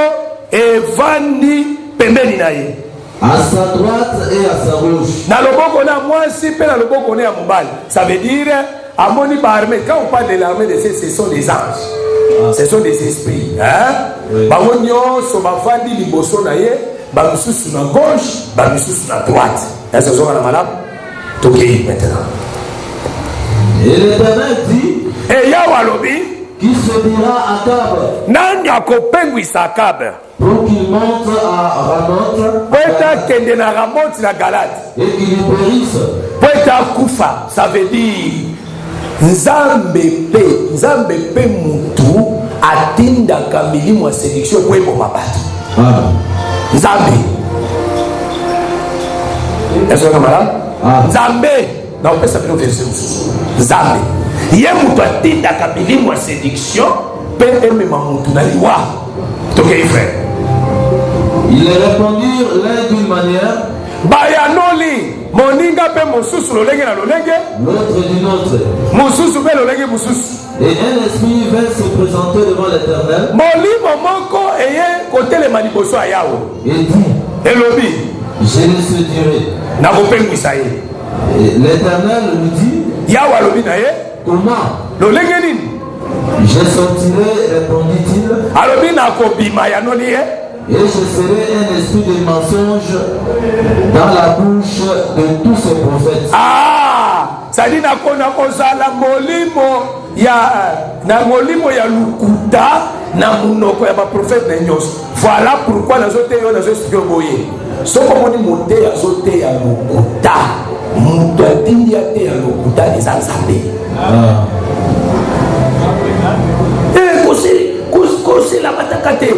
evandi pembeni na ye. À sa droite et à sa gauche. Na loboko na mwasi pe na loboko na ya mobali. Ça veut dire amoni ba armée. Quand on parle de l'armée de ce sont des anges. Ce sont des esprits, hein? Oui. Bango nyonso bavandi liboso na ye, ba misusu na gauche, ba misusu na droite. Est-ce que vous avez malade? Tokei maintenant. Et l'Éternel dit, Et Yahweh alobi, qui se dira Akab, nani akopengwisa Akab? pour qu'il monte à Ramoth, Pweta kende na Ramoth na Galate. et qu'il y périsse. Pweta kufa, ça veut dire Nzambe pe mutu atindaka milimo ya séduction po eboma bato. Nzambe. Est-ce que malade? Nzambe. Na opesa bino verset mususu. Nzambe. Ye mutu atindaka milimo ya séduction pe emema mutu na liwa. Tokei frère. Il répondit l'un d'une manière, Bayanoli moninga pe mosusu lolenge na lolenge, l'autre d'une autre. mosusu pe lolenge mosusu. Et un esprit vint se présenter devant l'Éternel Molimo moko eye kotelema liboso ya Yawe. et dit, Elobi je le séduirai. na kopengwisa ye. Et l'Éternel lui dit, Yawe alobi na ye comment? lolenge nini? Je sortirai, répondit-il, Alobi na kobima yanoli ye. et je serai un esprit de mensonge dans la bouche de tous ces prophètes. Sadi na kona kozala molimo ya lukuta na munoko ya ba prophète na nyos. Voilà pourquoi nazote yo nazospio boye. Soko moni mote ya zote ya lukuta. Mutu atindi ya te ya lukuta les Nzambe. Kose la batakate.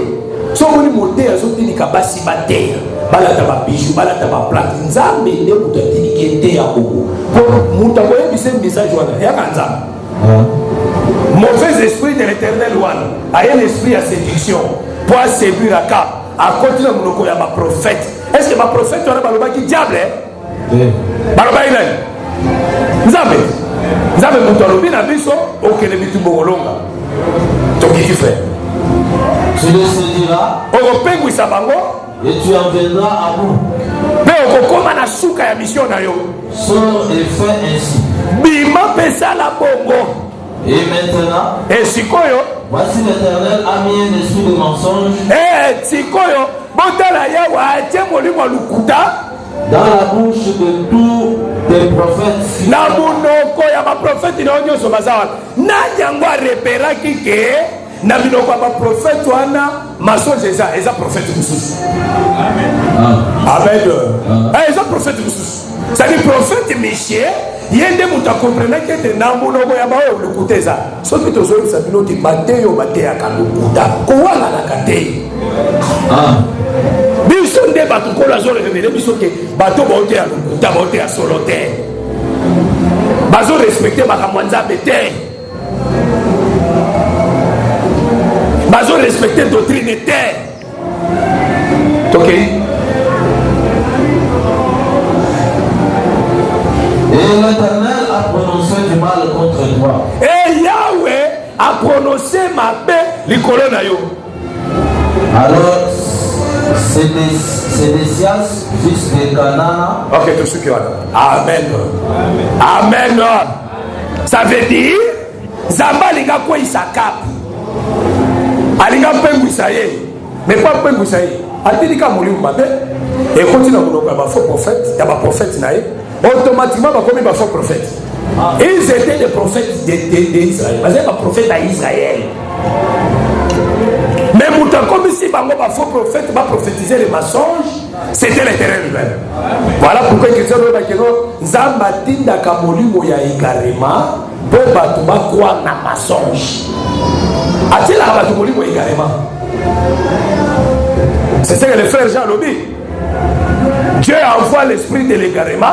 Soko moni mote ya zote ni kabasi bateya. Balata ba bijou, balata ba plate. Nzambe nde mutu atindi kete ya ogo. Mutu akoyebisa message wana ya Nzambe. Mauvais esprit de l'Éternel wana a un esprit à séduction pour séduire Akab à continuer monoko ya ba prophète. Est-ce que ma prophète wana baloba ki diable baloba ina Nzambe mutu alobi na biso okele bitu bongolonga tokiki frère. Tu le séduiras okopengwisa bango et tu en viendras à bout. mpe okokoma na suka ya mission na yo. Sors et fais ainsi. Bima pesa la bongo. Et maintenant, Et sikoyo voici l'Éternel a mis un esprit de mensonge sikoyo botala yawa atie molimo lukuta dans la bouche de tous les prophètes. Na monoko ya baprofete na nyonso bazawa nani yango areperaki ke na minoko ya baprofete wana masonge eza profete mosusu. Amen. Eza profete mosusu. C'est-à-dire prophète Michel yende muta comprenait que na monoko ya baoyo lukuta eza soki tozoyebisa bino ti bateyo bateyaka lukuta kowanga na kateyi. Biso nde bato kola zo révéler biso ke bato baote ya lukuta baote ya solo te bazo respecter makambo nzambe te bazo respecter doctrine te. Ok. Et l'Éternel a prononcé du mal contre toi. Et Yahweh a prononcé ma paix likolo na yo. Alors Sédécias, fils de Canaan. Ok, tout ce qui va. Amen. Amen. Ça veut dire, Zamba linga kwa isakap. Alinga pengu isaye. Mais pas pengu isaye. Atilika molimu mabe. Et continue à monoko ya faux prophète, ya ba prophète nae. Automatiquement ba komi ba faux prophète. Ils étaient des prophètes d'Israël. Parce que les prophètes d'Israël. Mais comme si un faux prophète va prophétiser les mensonges, c'était l'Éternel lui-même. Voilà pourquoi il dit que Zambatinda Kamolimo ya Igarema, pour Batouba quoi na mensonge. A-t-il à Batumolimo Igarema? C'est ce que le frère Jean Lobi. Dieu envoie l'esprit de l'Igarema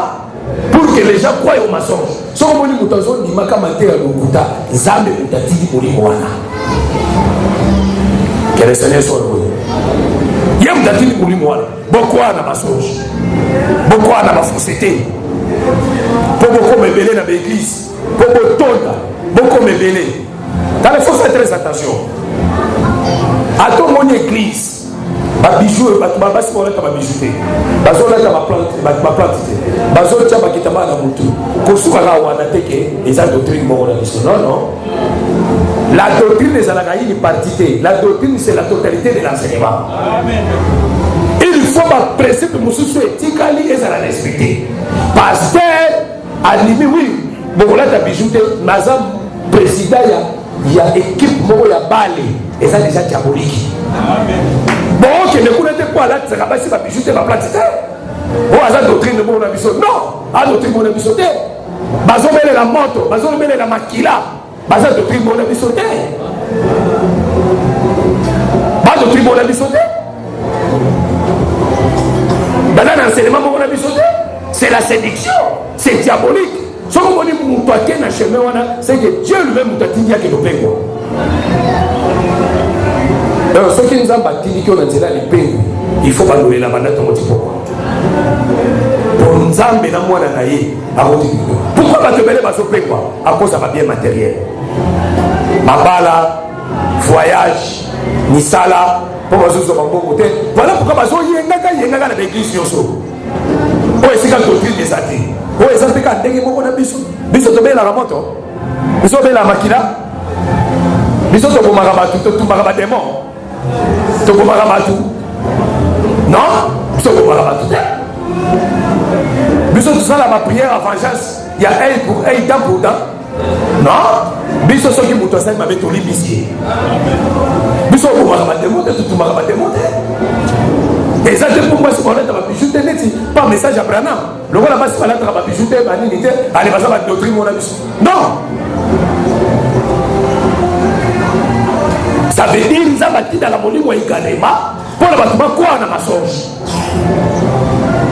pour que les gens croient au mensonge. Si on dit que vous avez dit que Zambe Mutati Molimoana. Que le Seigneur soit heureux. Il y a des gens qui ont beaucoup de mensonges, beaucoup de fausseté. Beaucoup de bébés dans l'église, beaucoup de bébés. Il faut faire très attention. À tout mon église, ma bijou, ma basse, ma bijouté, ma zone, ma plante, ma zone, ma kitama na mutu. Kosukara wana teke, les doctrines moraux. Non, non. La doctrine des Alagaïs est partie. La doctrine, c'est la totalité de l'enseignement. Il faut que le principe de Moussou éthique et ça la respecter. Pasteur, animé, oui. Bon, là, tu as bijouté. Mazam, président, il y a équipe, il y a balé. Et ça, déjà, diabolique. Bon, ok, ne connaissez pas là, tu vas bijouter ma platité. Oh, à la doctrine de mon avis. Non, à la doctrine de mon avis. Bazon mele la moto, bazon mele la makila. Bazan doctrine mon avis sauté. Bazan doctrine mon avis sauté. Bazan enseignement mon avis sauté. C'est la séduction, c'est diabolique. Ce qu'on dit mon toqué na chemin c'est que Dieu lui-même nous a dit que nous payons. Alors ceux qui nous ont bâti qui ont dit là les payons, il faut pas nous la manette au motif pourquoi. Pour nous amener dans moi na naïe à pourquoi va te mêler à ce quoi à cause de ma bien matériel. Mabala, voyage, Nisala, pour moi, voilà pourquoi je suis dans l'église. Oh, c'est quand doctrine des athées. Oh, c'est quand tu as des bisous. Bisous, tu as la moto. Bisous, tu as la makila. Bisous, tu as la démon. Tu as la non, bisous, tu as la bisous, tu as la prière à vengeance. Il y a un pour un, temps pour temps. Non, biso soki muto asali mabe toli bisi. Biso ko mara démonter tout mara démonter. Et ça c'est pour moi c'est pour être ma bijouté neti pas message à Branham. Le voilà basi pas être ma bijouté ba ni nité allez basa ba doctrine mon avis. Non. Ça veut dire ils ont dans la molimo ikalema pour la batuma quoi na mensonge.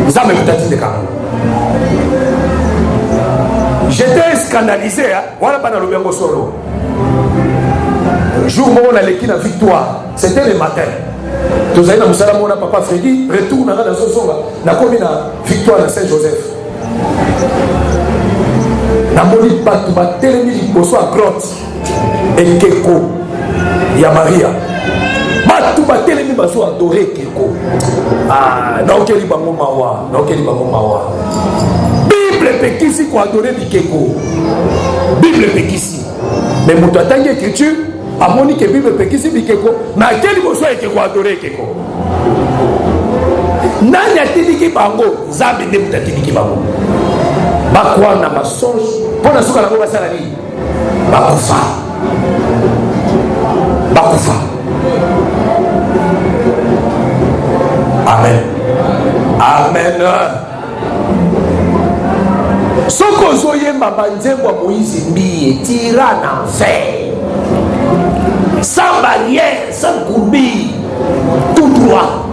Ils ont même tati de quand. J'étais scandalisé, voilà pas dans le bien solo. Le jour où on a l'équipe de victoire, c'était le matin. Tous les gens, on a papa Freddy, retourne dans la zone, on a commis la victoire de Saint-Joseph. On a moli pas tout bas, tel mille poisson à grotte et Keko, il y a Maria. Tout bas, tel mille poisson adoré Keko. Ah, non, quel bango mawa, non, quel bango mawa. Bible pekisi ko adorer Bikeko. Bible pekisi. Mais mon tangi écriture a moni que Bible pekisi Bikeko, mais quel besoin que ko adorer Keko. nani atindiki bango nzambe nde moto atindiki bango bakwa na masonge mpo na suka nango basala nini bakufa amen amen soki ozoyemba banzembo ya Moïse Mbiye tira na enfer sans barrière sans courbure tout droit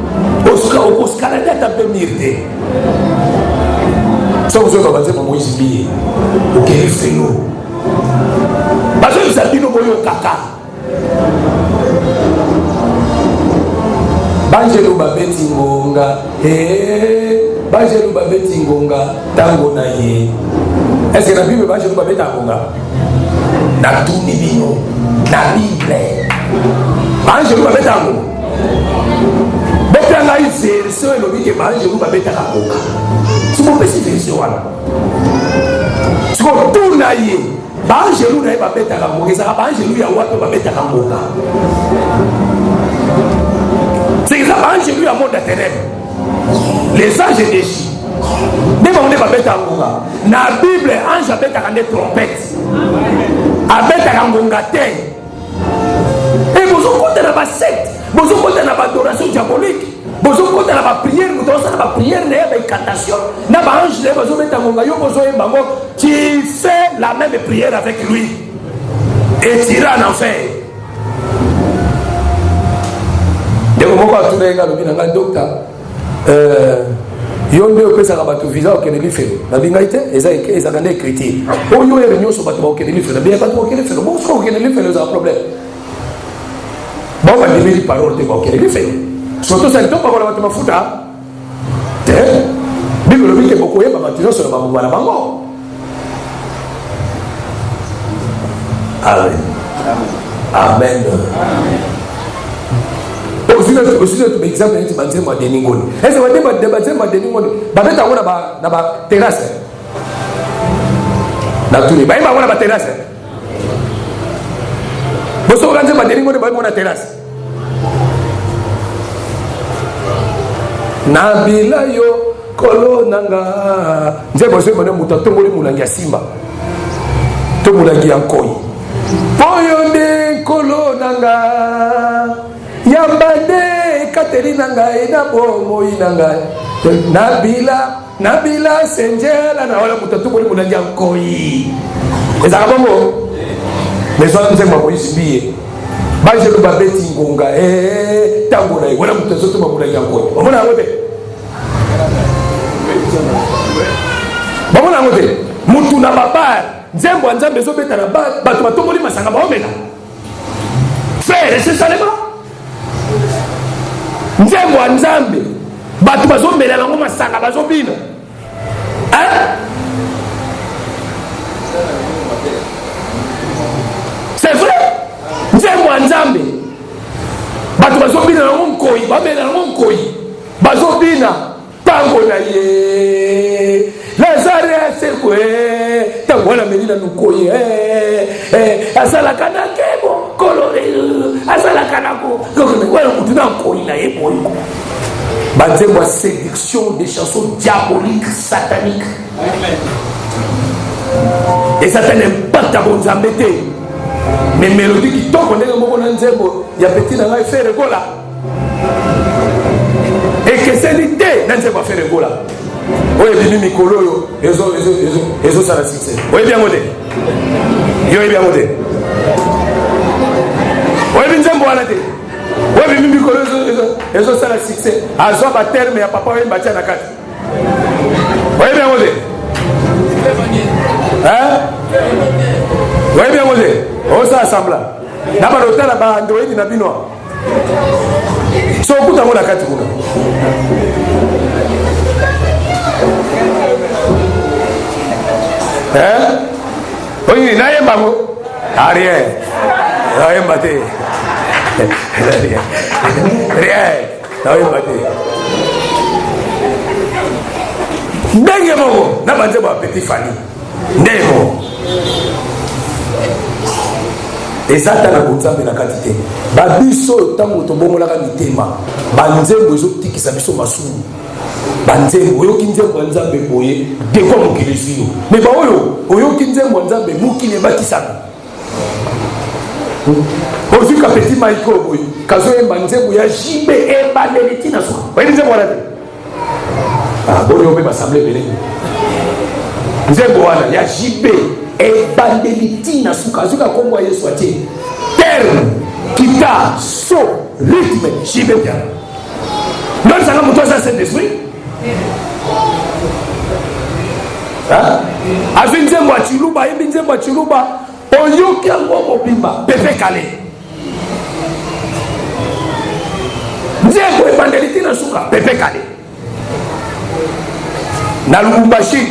okosikala ata mpe mire te soki ozoyemba banzembo ya Moïse Mbiye okeli felo bazoyebisa bino boyokaka banjelu babeti ngonga banjelu babeti ngonga ntango na ye eske na bible banjelu babeta ngonga natuni bino na bible banjelu babeta ngonga beta ngai version elobi ke banjelu babetaka ngonga sikopesi version wana sikotuna ye banjelu na ye babetaka ngonga ezaka banjelu ya wapi babetaka ngonga c'est les anges lui à monde de ténèbres les anges déchis dès qu'on est babeta ngonga na bible ange abeta kande trompette abeta kangonga te et bozo kota na ba secte bozo kota na ba adoration diabolique bozo kota na ba prière nous dans na ba prière na ba incantation na ba ange na bozo beta ngonga yo bozo yemba ngo tu fais la même prière avec lui et tu iras en enfer. Ndeko moko atuna nga lobi na nga docteur yo nde opesaka bato visa okende lifelo nabingai te ezaka nde écriture oyo ere nyonso bato bakokende lifelo nabingai bato bakokende lifelo bosoka okende lifelo ezaka problème bao bandimeli parole te bakokende lifelo surtout sali topakola bato mafuta te bible lobi ke bokoyeba bato nyonso na bamoma na bango. Amen amen. Aussi tu exemple tu banze mo deningoni est-ce que banze mo deningoni babeta ngona na ba terrasse na tuni ba ngona ba terrasse boso banze mo deningoni ba ngona terrasse na bila yo kolo nanga nze boso mo muta tongoli mulangi ya simba to mulangi ya nkoi poyo nde kolo nanga yambade Katerina ngai na bomoi na ngai nabila senjela na wala mutatu boli munanja nkoi ezaka bongo mezo nzemba Moïse Mbiye banjelu babeti ngonga tango na wala mutatu to munanja nkoi omona ngote bomona ngote mutu na baba nzembo nzambe zo beta na bato batomboli masanga baomela frère c'est ça le bon nzembo wa nzambe bato bazombela nango masanga bazobina c'est vrai nzembo wa nzambe bato bazobina nango nkoi bamela nango nkoi bazobina tango na ye lazare asekwe tango wana melina nukoyi asalaka na kebo kolore asalaka na ko wala kutuna nkoi na ye boy banzembo séduction des chansons diaboliques sataniques et ça n'impacte à bon nzambe te mais mélodie qui tombe ndenge moko na nzembo ya petit na ngai faire gola et que c'est l'idée na nzembo faire gola oye bimi mikolo yo ezo sala succès oye bien ngote yo bien ngote oye binzembo wana te oye bimi mikolo ezo sala succès azwa ba terme ya papa oye batia na kati oye bien ngote oye bien ngote oza assembla na ba rotala ba android na bino so kuta ngona kati kuna oye nayemba ngo rien nayemba te rien nayemba te ndenge moko na banze ba petit fani ndenge moko ezata na bonzambe na kati te babiso ntango tobongolaka mitema banzembo ezotikisa biso masumu banzembo oyoki nzembo ya nzambe boye dekwa mokili suyo me baoyo oyoki nzembo ya nzambe mokili ebakisaka ozuka petit maiko boye kazoyemba nzembo ya jibe ebandeli ntina suka bayeli nzembo wana te boyo mpe basamble ebele nzembo wana ya jibe ebandeli ntina suka azuka kombo ya yesu atie terme kita so rythme jibe piana non sanga moto aza saint esprit azwi nzembo ya chiluba ayembi nzembo ya chiluba oyoki yango mobimba pepe kale nzembo ebandeli ntina suka pepe kale na lubumbashi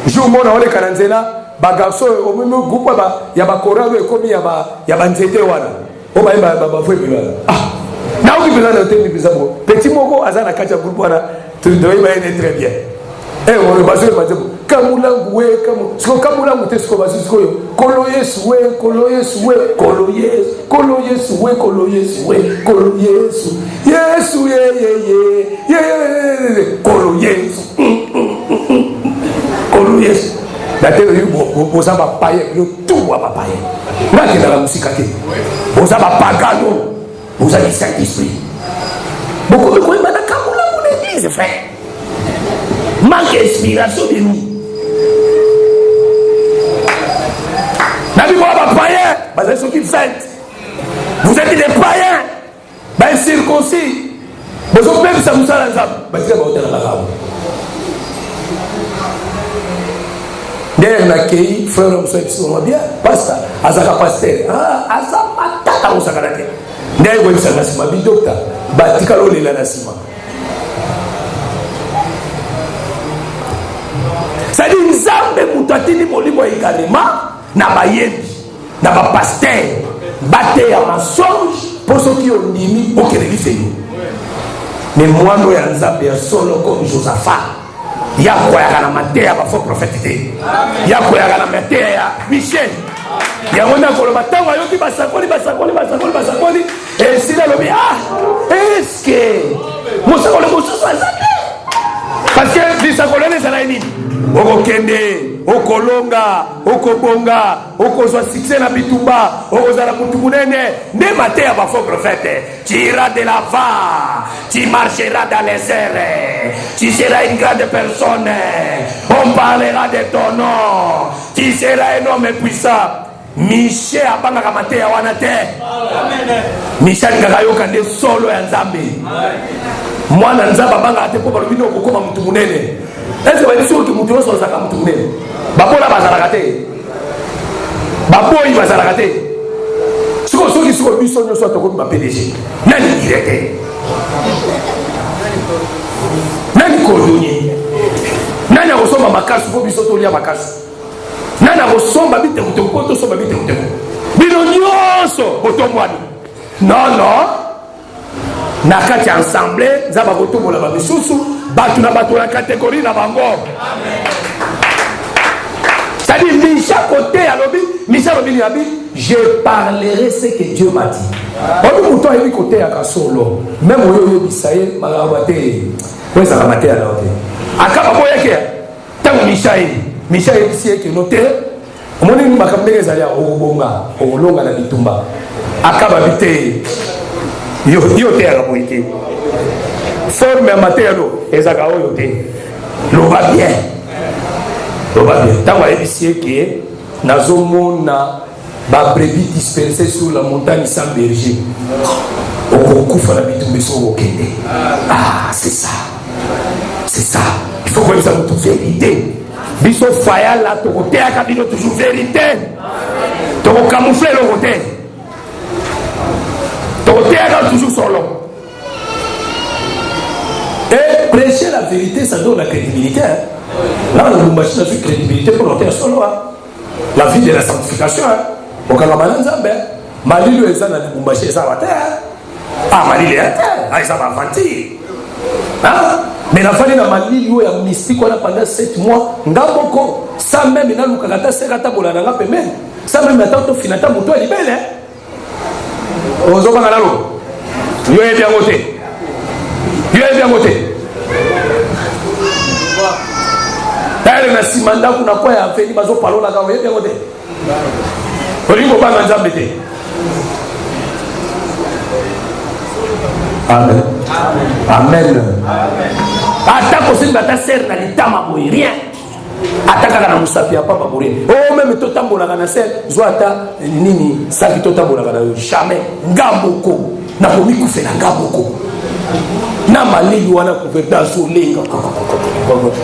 jour mona oleka na nzela bagarso omemi groupe ya bakoralo ekomi ya banzete wana o bayemba bavoi bilwana naoki mpenza na otemi mpenza moko petit moko aza na kati ya groupe wana toyeba yene très bien bazoyeba nzembo kamulangu we siko kamulangu te siko bazi sikoyo kolo yesu we kolo yesu we kolo yesu kolo yesu we kolo yesu we kolo yesu yesu ye kolo yesu kolo yesu date boza bapaye bino tuwa bapaye nakendaka mosika te boza bapagano boza li saint esprit bokomi koyeba na kamulangu na église frère manque inspiration de nous. Bah, ceux qui fêtent. Vous êtes des païens. Bah, circoncis. Vous êtes même ça vous a l'ensemble. Bah, c'est bon, la rame. D'ailleurs, on a accueilli frère Moussa Bissou bien. Pasteur. Azaka pasteur. Azama tata Moussa Kanake. D'ailleurs, vous êtes Nassima. Bidokta. Bah, Tikalo Lela Nassima. C'est-à-dire, Nzambe Moutatini Molimo Ikalema, na bayebi, na ba pasteur, bate ya mensonge, pour ceux qui ont dit, ok, les filles. Mais moi, nous, ya Nzambe ya solo comme Josaphat. Ya quoi ya na maté ya ba faux prophétique. Ya quoi ya na maté ya Michel. Ya on a kolo batango yo ki basakoli. Et si là le est-ce que Moussa kolo Moussa parce que bisakolo ne sala nini? Okokende, okolonga, okobonga, okozwa succès na bitumba, okozala mutu munene, ne maté ya ba faux prophète. Tu iras de l'avant, tu marcheras dans les airs, tu seras une grande personne, on parlera de ton nom, tu seras un homme puissant. Michel abanga kamate ya wana te. Michel ngakayoka nde solo ya Nzambe. Mwana Nzambe abanga ate ko balobino kokoma mutu munene. Est-ce que vous dites que mutu oso zaka mutu munene? Babola bazalaka te. Baboyi bazalaka te. Siko biso nyoso to ko ma PDG. Nani direte? Nani kodonye? Nani akosoma makasu po biso to lia makasu? Nana ressemble bite ou te poto so bite ou te bino nyonso botomwani non na kati ensemble za ba botomola ba bisusu batu na batu la catégorie na bango amen. Ça dit Micha côté alobi Micha lobi abi je parlerai ce que Dieu m'a dit. On muto ebi côté ya kasolo même oyo bisaye malabate weza la maté ala ote akaba boyeke tangu Micha est que noté on est makambe ezali obonga olonga na bitumba akaba bité yo te akaboyite forme matérielo ezaka oyo te lo va bien tango ebisie que nazomona ba brebis dispersées sur la montagne sans berger okokufa na bitumba so okende c'est ça il faut que ça nous trouve vérité. Biso faya la tokote akabino toujours vérité. Toko camoufler le côté. Tokote akabino toujours solo. Et prêcher la vérité, ça donne la crédibilité. Là, on nous machine sur crédibilité pour noter solo. La vie de la sanctification. Au Kalamana Nzambe. Mali le ezana de Bumbashi ça va terre. Mali le terre. Ça va vantir. Mais la famille n'a pas dit qu'il mystique pendant 7 mois. Ngaboko, ça même, il a lu Kagata, Serata, Bolana, Pemel. Ça même, attends, tu finis ta moto, elle est belle, hein? Aux hommes à la loi. Dieu est bien voté. tayari na simanda kuna kwa ya feni bazo palola ka oyebi ngote olingo bana nzambe te. Amen. Amen. Atako singa ta ser na litama boy rien. Ataka na musapi ya papa boy. Oh même to tambola na ser zwata nini saki to tambola na jamais ngamboko na komi kufela ngamboko. Na malili wana kuverda so lenga.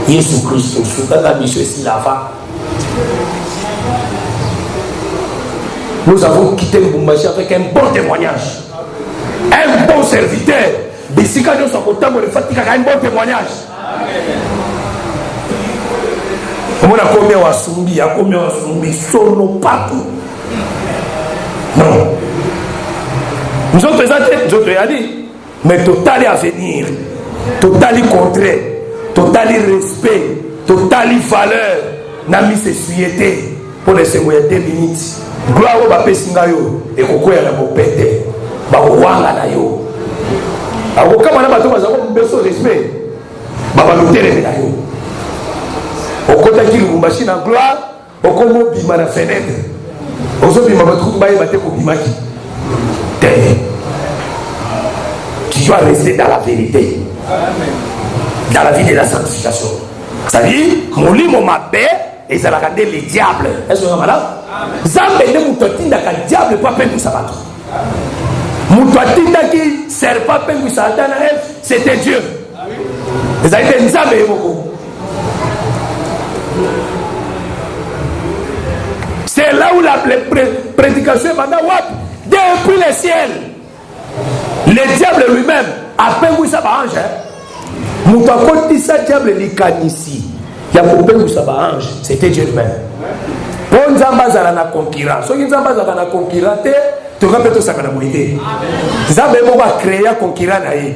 Yesu Kristo sukaka biso esi lava. Nous avons quitté Lubumbashi avec un bon témoignage. Un bon serviteur. Bisika nous sommes autant de fatigue un bon témoignage. On a combien à Sumbi, à combien à Sumbi, solo partout. Non. Nous autres, nous autres, dit, mais total à venir, total contraire, total respect, total valeur, n'a mis ses suyetés pour les 2 minutes. Gloire au bapé singayo, et koko ya la bopete, ba wanga na yo. Alors, comme on a besoin de respect, baba nous télé na yo. Au côté qui nous machine en gloire, au comme bima na fenêtre. Au so bima ba tout ba yeba te ko bima ki. Tu dois rester dans la vérité. Dans la vie de la sanctification. C'est-à-dire, mon lit, mon paix, et ça va regarder les diables. Est-ce que vous avez là? Zambe ne moutotinda ka diable pas peine sabato. Moutotinda qui sert pas peine satana, c'était Dieu. Vous avez été Nzambe beaucoup. C'est là où la prédication est maintenant depuis le ciel. Le diable lui-même a peine ça va ange. Moutokoti ça diable likanisi. Il y a peine ça va ange. C'était Dieu lui-même. Pour Nzamba zala na conquérant. So Nzamba zala na conquérant te, tu vas peut-être ça kana moïté. Nzamba a créé un conquérant naïe.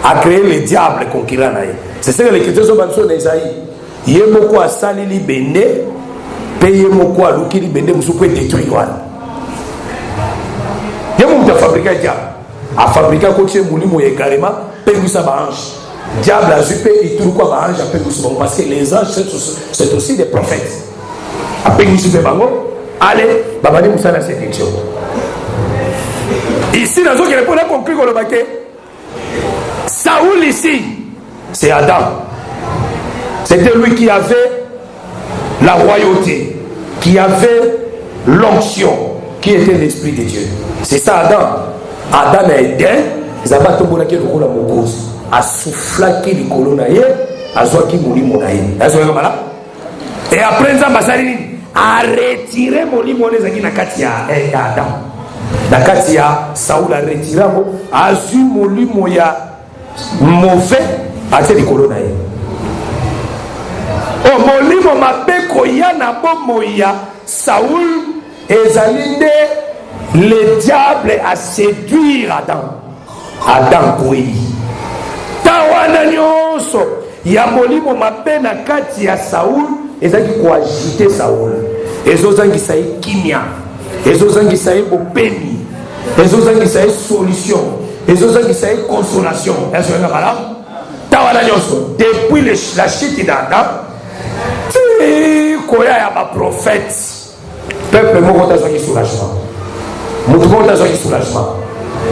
A créé le diable conquérant naïe. C'est ce que les chrétiens sont dans Isaïe. Yemoko a sali li bende, paye moko a luki li bende musu peut détruire wana. Yemoko a fabriqué diable. A fabriqué coaché moulimo et carrément paye ça ba ange. Diable a jupe et tout quoi ba ange a paye ça parce que les anges c'est aussi des prophètes. Après nous sommes allez, babani moussa la sélection. Ici, dans ce qu'on a compris, Saoul ici, c'est Adam. C'était lui qui avait la royauté, qui avait l'onction, qui était l'esprit de Dieu. C'est ça Adam. Adam a aidé, ils avaient tout le monde qui a soufflé qui les colonnes, a joué qui mourit mon aïe. Et après, nous a retiré mon lit, na katia Adam. Na katia Saoul a retiré, a su mon lit, moya mauvais, a été les colonnes. Oh, mon lit, mon mapé, koya, na bon moya, Saoul, et Zalinde, le diable a séduire Adam. Adam, oui. Tawana nyonso, ya molimo mapé na katia Saoul, et ça qui agiter Saoul. Et ça qui s'est kimia. Et ça qui s'est bopeni. Et ça qui s'est solution. Et ça qui s'est consolation. Est-ce que vous avez là? Depuis la chute d'Adam, il y a un prophète. Peuple moko tazo ki soulagement. Mutu moko tazo ki soulagement.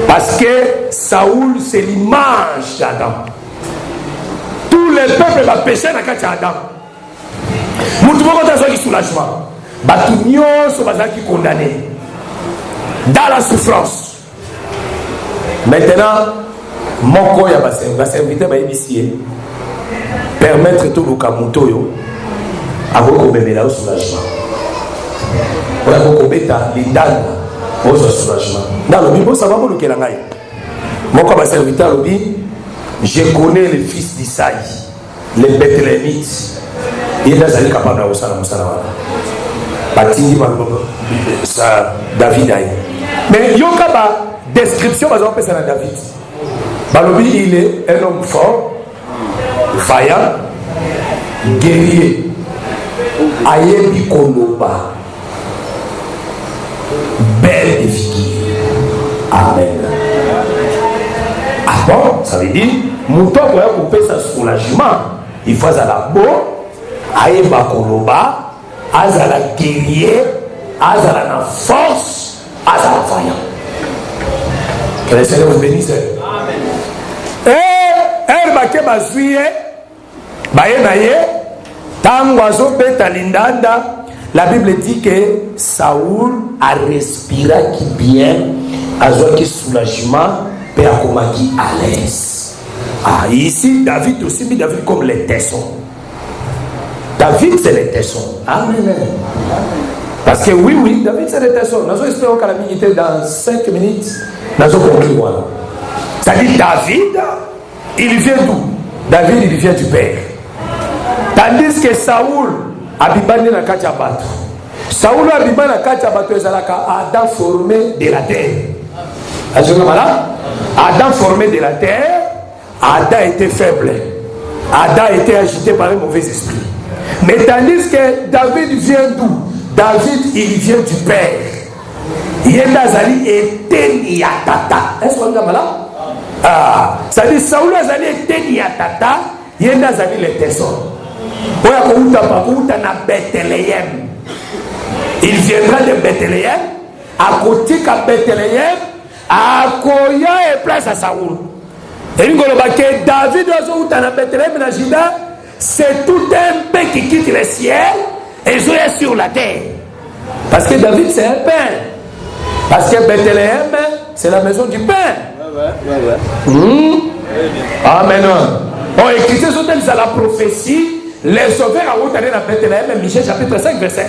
Parce que Saoul c'est l'image d'Adam. Tout le peuple va pécher dans katia Adam. Mutu moko tazo ki soulagement. Batu nyonso bazaki condamné dans la souffrance. Maintenant, moko ya ba serviteur ba ici permettre tout le kamuto yo avant bemela au soulagement. On a kokobeta lidana au soulagement. Dans le Bible ça va pour le kelangai. Moko ba serviteur lobi, je connais le fils d'Isaïe, les Bethléemites. Il est capable de faire ça. Ça David aïe. Mais il y a une description par exemple de David. Balobi il est un homme fort, vaillant, guerrier, ayebi koloba, belle et figure. Amen. Ah bon, ça veut dire mon temps pour faire ça soulagement. il faut azala bon, ayeba koloba, azala guerrier, azala na force, azala vaillant. Que le Seigneur vous bénisse. Amen. Et bake bazuye, baye naye, tango azobeta lindanda. La Bible dit que Saoul a respiré qui bien, a joué soulagement, et a commencé à l'aise. Ah, ici, David aussi, mais David comme les tessons. David, c'est les tessons. Amen. Parce que oui, David, c'est les tessons. Nous espérons qu'à la minute, dans 5 minutes, nous allons conclure. C'est-à-dire, David, il vient d'où? David, il vient du Père. Tandis que Saoul, Abibani na kati ya bato. Saoul abibani na kati ya bato ezalaka Adam formé de la terre. Adam formé de la terre, Adam était faible. Adam était agité par un mauvais esprit. Mais tandis que David vient d'où? David, il vient du Père. Yenda Zali était Yatata. Est-ce qu'on a là? Ah, ça dit Saoul Zali était Yatata, Yenda Zali les tessons. Il viendra de Bethléem, à côté de Bethléem, à Koya et place à Saoul. Et nous avons que David à Bethléem, c'est tout un pain qui quitte le ciel et jouer sur la terre. Parce que David c'est un pain. Parce que Bethléem c'est la maison du pain. Amen. On écrit sur la prophétie. Les sauveurs à Routane à Bethléem, Michel chapitre 5, verset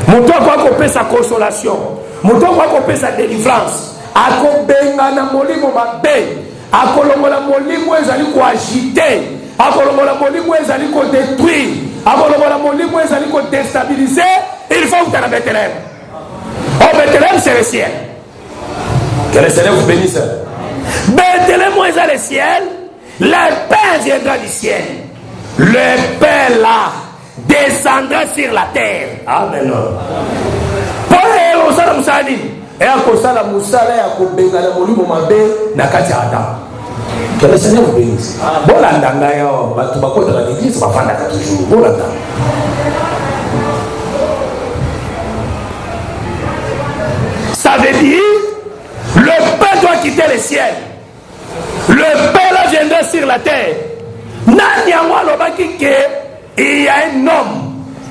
1. Mon toi quoi qu'on peut sa consolation, mon toi quoi qu'on peut sa délivrance, à Kobenga na molimo mabe, à Kolongola molimo ezali ko agiter, à Kolongola molimo ezali ko détruire, à Kolongola molimo ezali ko déstabiliser, il faut que tu Bethléem. Oh Bethléem c'est le ciel. Que le Seigneur vous bénisse. Bethléem est le ciel, le pain viendra du ciel. Le pain là descendra sur la terre. Amen. Pour les gens qui sont et à cause de la moussala et à cause de la molimo mabe na kati Adam. Que le Seigneur vous bénisse. Bon l'andanga yo, tu vas côté de l'église, va faire la toujours. Bon l'andanga. Ça veut dire le pain doit quitter le ciel. Le pain là viendra sur la terre. Il y a un homme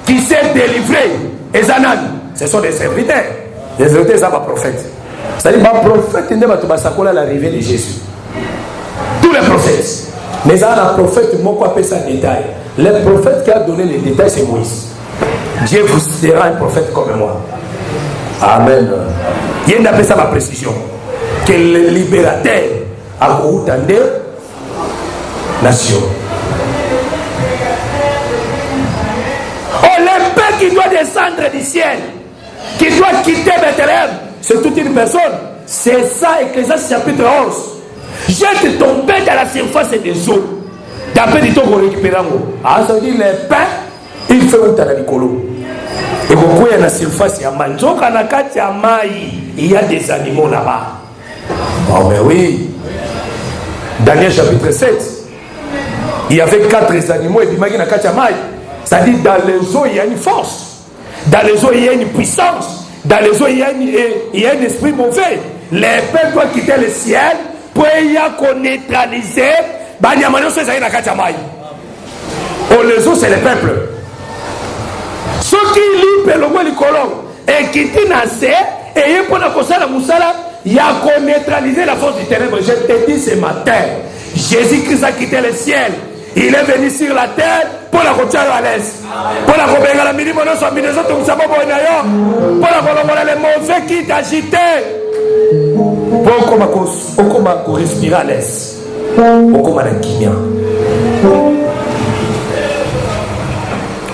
qui s'est délivré. Et Zanan, ce sont des serviteurs. Les serviteurs, c'est un prophète. C'est-à-dire, un prophète, il n'est pas l'arrivée de Jésus. Tous les prophètes. Mais il y a un prophète, moi, quoi appelle ça détail. Le prophète qui a donné les détails, c'est Moïse. Dieu vous sera un prophète comme moi. Amen. Il y a appelle ça ma précision. Que le libérateur a entendu nation. Le pain qui doit descendre du ciel, qui doit quitter Bethléem, c'est toute une personne. C'est ça, Ecclésiaste chapitre 11. Jette ton pain dans la surface des eaux. D'après du temps qu'on récupère en haut. Ah, ça veut dire le pain, il fait où tu as la nicolo. Et pourquoi il y a la surface, il y a manjo, il y a des animaux là-bas. Oh, mais oui. Daniel chapitre 7. Il y avait 4 animaux et puis ça dit dans les eaux il y a une force, dans les eaux il y a une puissance, dans les eaux il y a un esprit mauvais. Les peuples doivent quitter le ciel pour neutraliser. Oh, les eaux c'est les peuples. Ceux qui lisent le mot du colon et qui tinasé et pour la la moussala, il y a qu'on neutraliser la force du ténèbre. Je te dis ce matin, Jésus-Christ a quitté le ciel. Il est venu sur la terre pour la continuer à l'aise. Pour la couper la minimum, nous sommes des autres, nous sommes pour la colombola les mauvais qui t'agitent. Pour respirer à l'aise. Pour la kimia.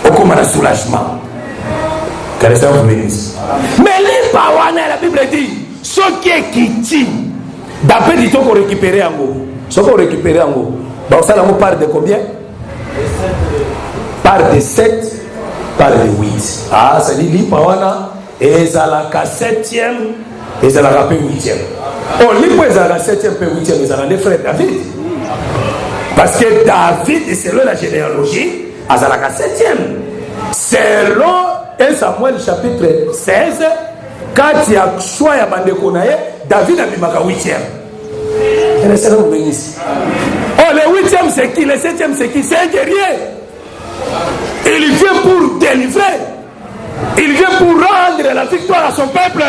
Pour le soulagement. Que les Seigneur vous bénisse. Mais les paroles, la Bible dit, ce qui est quitté, d'après du temps qu'on récupère en haut. Ce qu'on récupère en haut. Donc ça, on parle de combien? Par de 7, par de 8. Ah, ça dit, l'Ipawana, et ça la 7e, et ça la 8e. Oh, l'Ipawana, 7e, 8e, et ça la frère David. Parce que David, selon la généalogie, azalaka 7e. Selon 1 Samuel chapitre 16, quand il y a choix ya bandeko na ye, David a mis 8e. Oh, le 8e c'est qui? Le 7e c'est qui? C'est un guerrier. Il vient pour délivrer. Il vient pour rendre la victoire à son peuple.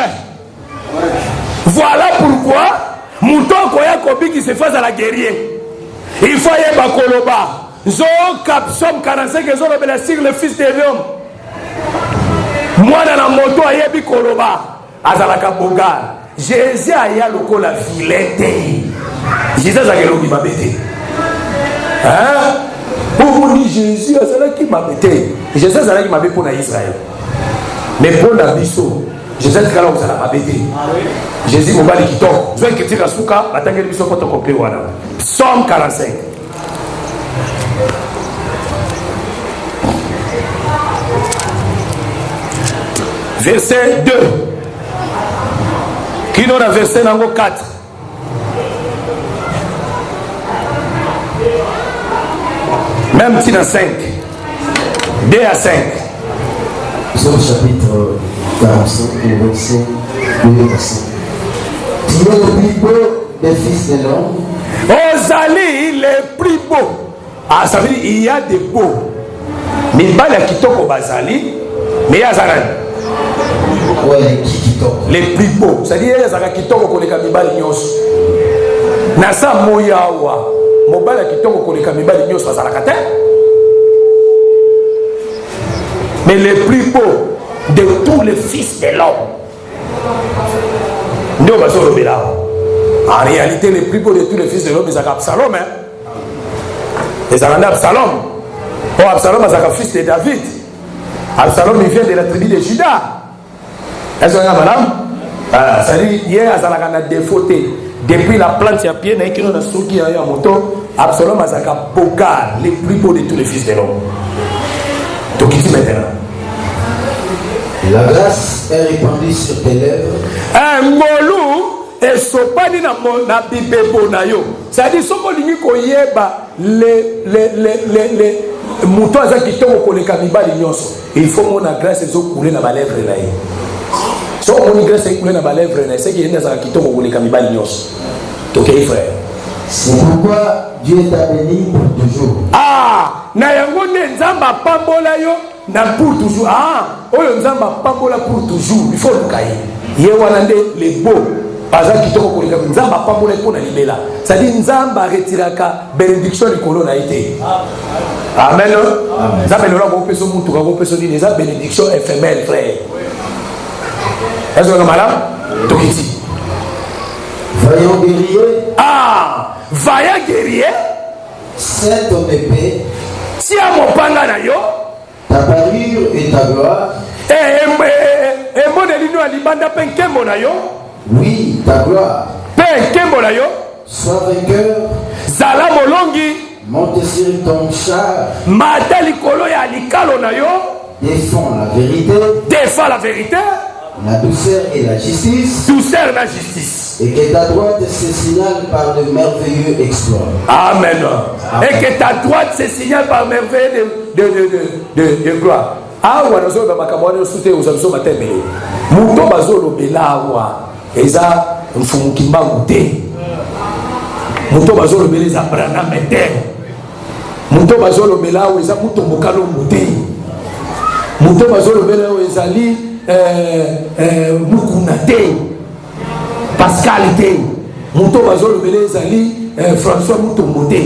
Voilà pourquoi Mouton Koya Kobi qui se fait à la guerrier. Il faut y avoir Koloba. Zo Kapsom 45 et Zoro Belasir, le fils de l'homme. Moi dans la moto, Ayebi Koloba. Azalaka Boga. Jésus a ya loko la filette. Jésus a gagné m'a bêté. Hein? Pour vous dire Jésus, c'est qui m'a bêté. Jésus a qui m'a bêté pour Israël. Mais pour la biso, Jésus a dit que ça m'a bêté. Jésus m'a dit qu'il tombe. Je vais quitter la souka, attends que biso pour te compter. Psaume 45. Verset 2. Qui nous a verset numéro 4. Même si dans 5. 2 à 5. Psaume chapitre 45, verset 2 à 5. Tu es le plus beau des fils de l'homme. Ozali, il est plus beau. Ah, ça veut dire il y a des beaux. Mais il y a kitoko bazali, mais il y a Zaran. Ouais, les plus beaux. C'est-à-dire il y a kitoko koleka mibali nyos. Nasa moyawa. Mobala kitoko koleka mibali nyos bazalakate. Mais les plus beaux de tous les fils de l'homme. Nous basolo bela. En réalité, les plus beaux de tous les fils de l'homme, c'est Absalom. Hein? Les Arabes Absalom. Oh, Absalom est un fils de David. Absalom, il vient de la tribu de Juda. Est-ce que vous avez madame? Ça dit, hier, Azalaka a défauté. Depuis la plante, il y a pied, il y a un souki, il y a un moto. Absalom est un bogard, les plus beaux de tous les fils de l'homme. Donc, ici maintenant. La grâce est répandue sur tes lèvres. Un molou. Et sopani na bibebo na yo. C'est-à-dire soko lingi koyeba les moutons za kitoko koleka mibali nyonso. Il faut mon grâce zo couler na ba lèvre na ye. So mon grâce couler na ba lèvre na c'est qui est za kitoko koleka mibali nyonso. Donc frère. C'est pourquoi Dieu t'a béni pour toujours. Ah, na yango ne nzamba pambola yo na pour toujours. Ah, oyo nzamba pambola pour toujours. Il faut le cahier. Ye wana nde les beaux. Par exemple, qui te reconnaît comme Nzamba pas pour les points à libérer. C'est-à-dire Nzamba retiraka bénédiction du colon a été. Amen. Nzamba le roi peut se monter, on peut se dire les bénédictions éphémères, frère. Est-ce que vous avez madame? Tokiti. Vaillant guerrier. Ah, vaillant guerrier. Saint ton épée. Si à mon panga na yo. Ta parure et ta gloire. Et mon élino à l'ibanda penkembo na yo. Oui, ta gloire. Penkembo na yo. Sois vainqueur. Zala molongi. Monte sur ton char. Matali kolo ya likalo na yo. Défends la vérité. Défends la vérité. La douceur et la justice. Douceur et la justice. Et que ta droite se signale par de merveilleux exploits. Amen. Et que ta droite se signale par merveilleux de gloire. Ah, on a besoin de makamwani soute aux abso matembele. Muto bazolo belawa. Eza mfumukimba mute. Muto bazolo beleza brana mete. Muto bazolo belawa eza muto mokalo mute. Muto bazolo belawa ezali mukuna te. Pascal te. Muto bazolo belawa ezali François muto mute.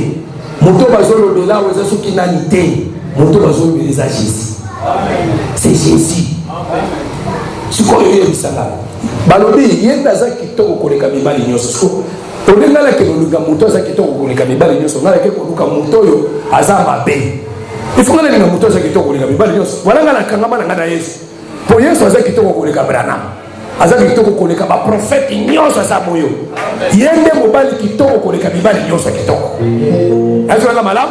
Muto bazolo belawa eza soki nani te. Muto bazolo beleza Jésus. C'est Jésus. Ce qu'on y a vu ça là. Balobi, il y a des gens qui t'ont collé comme il mali nyoso. Pour les gens qui nous ont monté, qui t'ont collé comme il mali nyoso. On a qui nous ont monté azama bé. Il faut que les gens monté qui t'ont collé comme il mali nyoso. Voilà la kangama na ngana Yesu. Pour les gens qui t'ont collé comme Branham. Azaki qui t'ont collé comme prophète nyoso sa moyo. Il y a des mobali qui t'ont collé comme il mali nyoso qui t'ont. Est-ce que la malam?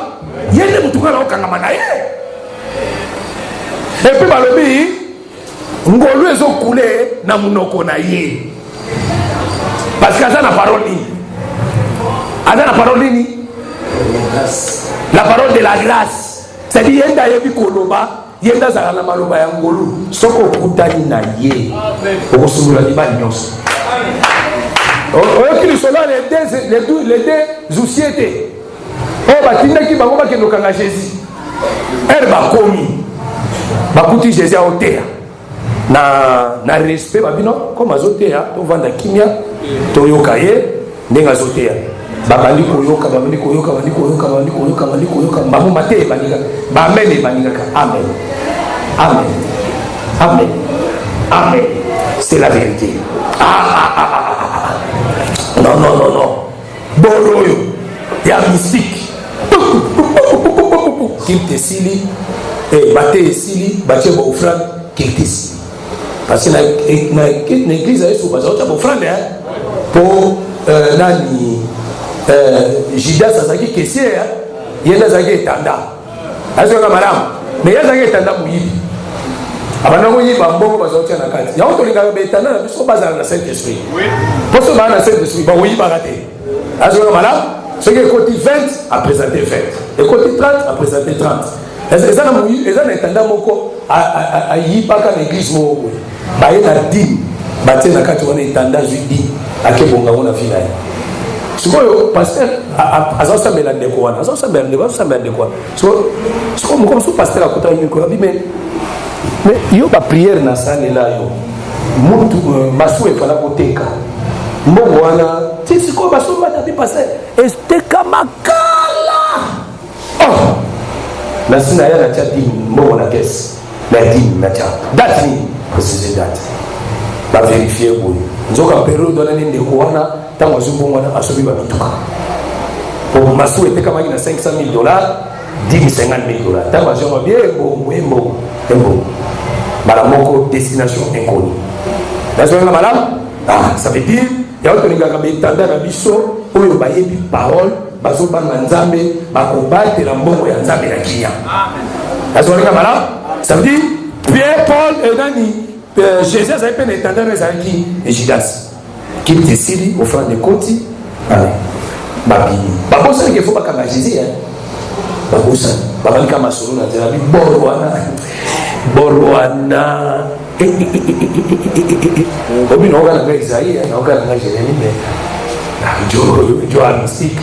Il y a des mutuka na kangama na ye. Et puis balobi ngolu ezo coulé na munoko na ye parce que ça na parole ni ada na parole ni La parole de la grâce. C'est-à-dire, yenda yebi koloba, yenda zara maloba ya ngolu. Soko kutani na ye. Okosungula libali nyonso. Oyoki lisolo les deux sociétés. Oh batindaki bango bakendokanga Jésus. Elle bakomi. Bakuti Jésus a otea. Na respect babino comme azotea to vanda kimia to yokaye ndenga zotea. Babandi koyoka mamu mate baninga bamene baninga amen amen amen amen. C'est la vérité. Non boroyo ya mystique kilte sili bate sili bache ba offrande kilte sili parce que na église yesu baza ba offrande pour nani Judas azaki kesier yenda zaki etanda azonga malamu mais yenda zaki etanda muyibi abana muyiba mbongo bazotia na kati ya oto linga betanda na biso bazala na Saint Esprit pour ce bana Saint Esprit ba muyiba raté azonga malamu ce qui est côté 20 a présenté 20 et côté 30 a présenté 30 ezana muyibi ezana etanda moko a yiba ka l'église moko ba yena 10 batie na kati wana etanda zudi akebonga ngona finale. Sikoyo pasteur azosambela ndeko wana azosambela ndeko so comme so pasteur akota miko mais yo ba prière na salela yo mutu masu efala koteka mbongo wana tisiko baso bata bi pasteur esteka makala oh la sina ya na tadi mbongo na kesi na dini na cha date ni c'est date ba vérifier boy nzoka période wana ni ndeko wana tango azumbo wana asobi ba bituka pour masu était comme na $500,000 $10,000 $50,000 tango azumbo bien bon bala moko destination inconnue nazo na malam ça veut dire ya auto ninga ka betanda na biso oyo ba yebi parole bazo ba nzambe ba kombate la mbongo ya nzambe na kinya nazo na malam ça veut dire Pierre Paul et Nani Jésus avait peine d'entendre les amis et Judas qui décide offrande de Koti allez babi babosa qu'il faut pas kanga Jésus babosa babali kama solo na terabi borwana obi no kana nga Isaïe na kana nga Jérémie mais jo mystique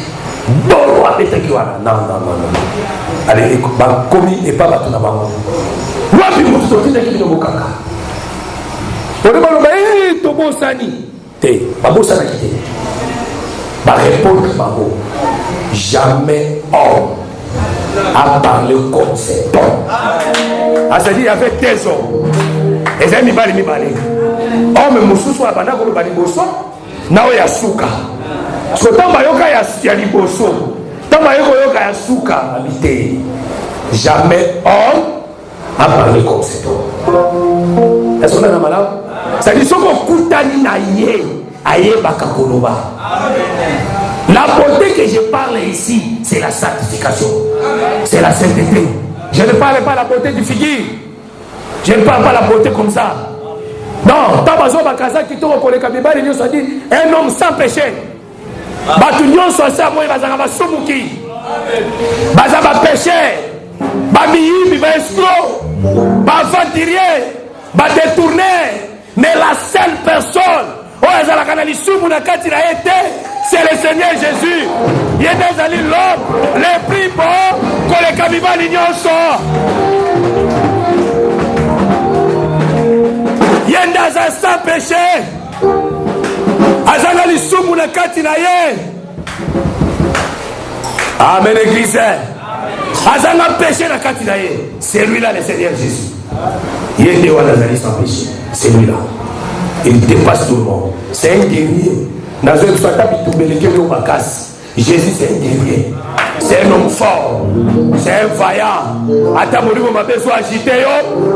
borwa betaki wana non allez ba komi et pas batuna bango wapi mtu totinda kibino bokaka on demande tobosani te babosana kite ba répondre babo jamais homme a parlé comme cet homme c'est-à-dire il y avait des hommes et ça mibali homme mususu abanda ko bali boso nawe ya suka so tamba yoka ya liboso tamba yoka ya suka habité jamais homme a parlé comme cet homme. Est-ce qu'on a malade? Ça dit soko kutani na ye ayebaka koloba. La beauté que je parle ici, c'est la sanctification. C'est la sainteté. Je ne parle pas de la beauté du figure. Je ne parle pas de la beauté comme ça. Non, tabazo bakaza kitoko pour les kabibali nyo dit un homme sans péché. Batu nyonso sa moyi bazanga basumuki. Baza ba péché. Ba miyibi ba escroc. Ba aventurier. Ba détourner. Mais la seule personne c'est le Seigneur Jésus. Il est désolé l'homme le plus beau que les Kabibali nyonso. Il est dans un sans péché. Azana lisumu na kati na ye. Amen église. Azana péché na kati na ye. C'est lui-là le Seigneur Jésus. Il est désolé sans péché. C'est lui-là. Il dépasse tout le monde. C'est un guerrier. Jésus c'est un guerrier. C'est un homme fort. C'est un vaillant.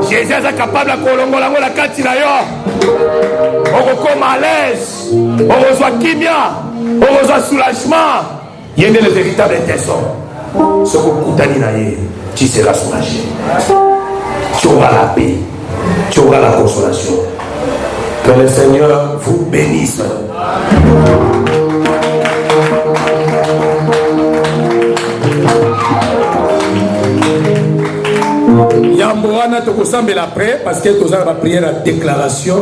Jésus est capable de kolongola la kati na yo. On comme à l'aise. On reçoit kimia. On reçoit soulagement. Il y a le véritable intention. Ce que vous tu seras soulagé. Tu auras la paix. Tu auras la consolation. Que le Seigneur vous bénisse. tokosambela après parce que tozala ba prière à déclaration.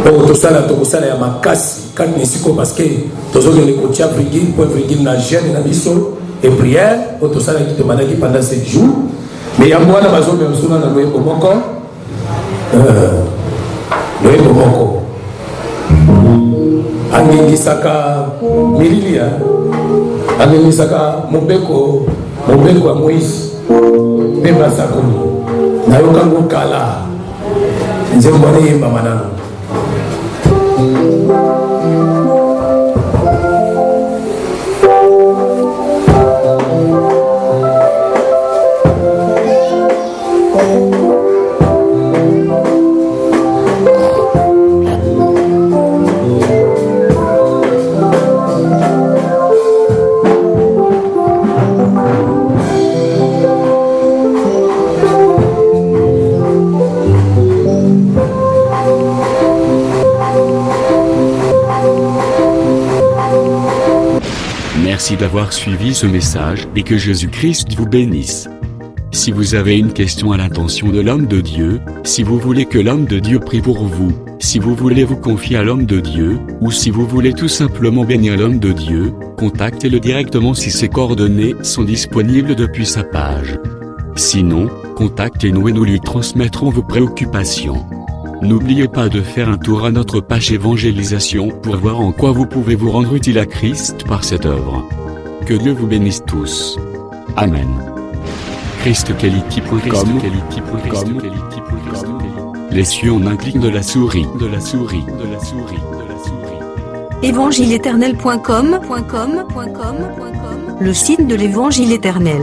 Bon tosala ya makasi quand nisiko parce que tozokende kotia virgule point virgule na jeune na biso et prière tosala ki demandaki pendant 7 jours mais yango wana bazobe msuna na loyebo moko angengisaka mililia angengisaka mobeko ya Moïse mpe basakoli nayokango kala nzembo wana yemba manano. Merci d'avoir suivi ce message et que Jésus-Christ vous bénisse. Si vous avez une question à l'intention de l'homme de Dieu, si vous voulez que l'homme de Dieu prie pour vous, si vous voulez vous confier à l'homme de Dieu, ou si vous voulez tout simplement bénir l'homme de Dieu, contactez-le directement si ses coordonnées sont disponibles depuis sa page. Sinon, contactez-nous et nous lui transmettrons vos préoccupations. N'oubliez pas de faire un tour à notre page évangélisation pour voir en quoi vous pouvez vous rendre utile à Christ par cette œuvre. Que Dieu vous bénisse tous. Amen. ChristQuality.com. Les cieux en un clic de la souris. Évangile-éternel.com. Le site de l'Évangile éternel.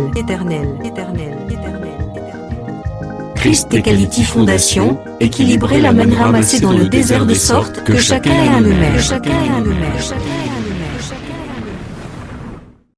Christ Equality Fondation, équilibrer la manne ramassée dans le désert de sorte que chacun ait un le maire.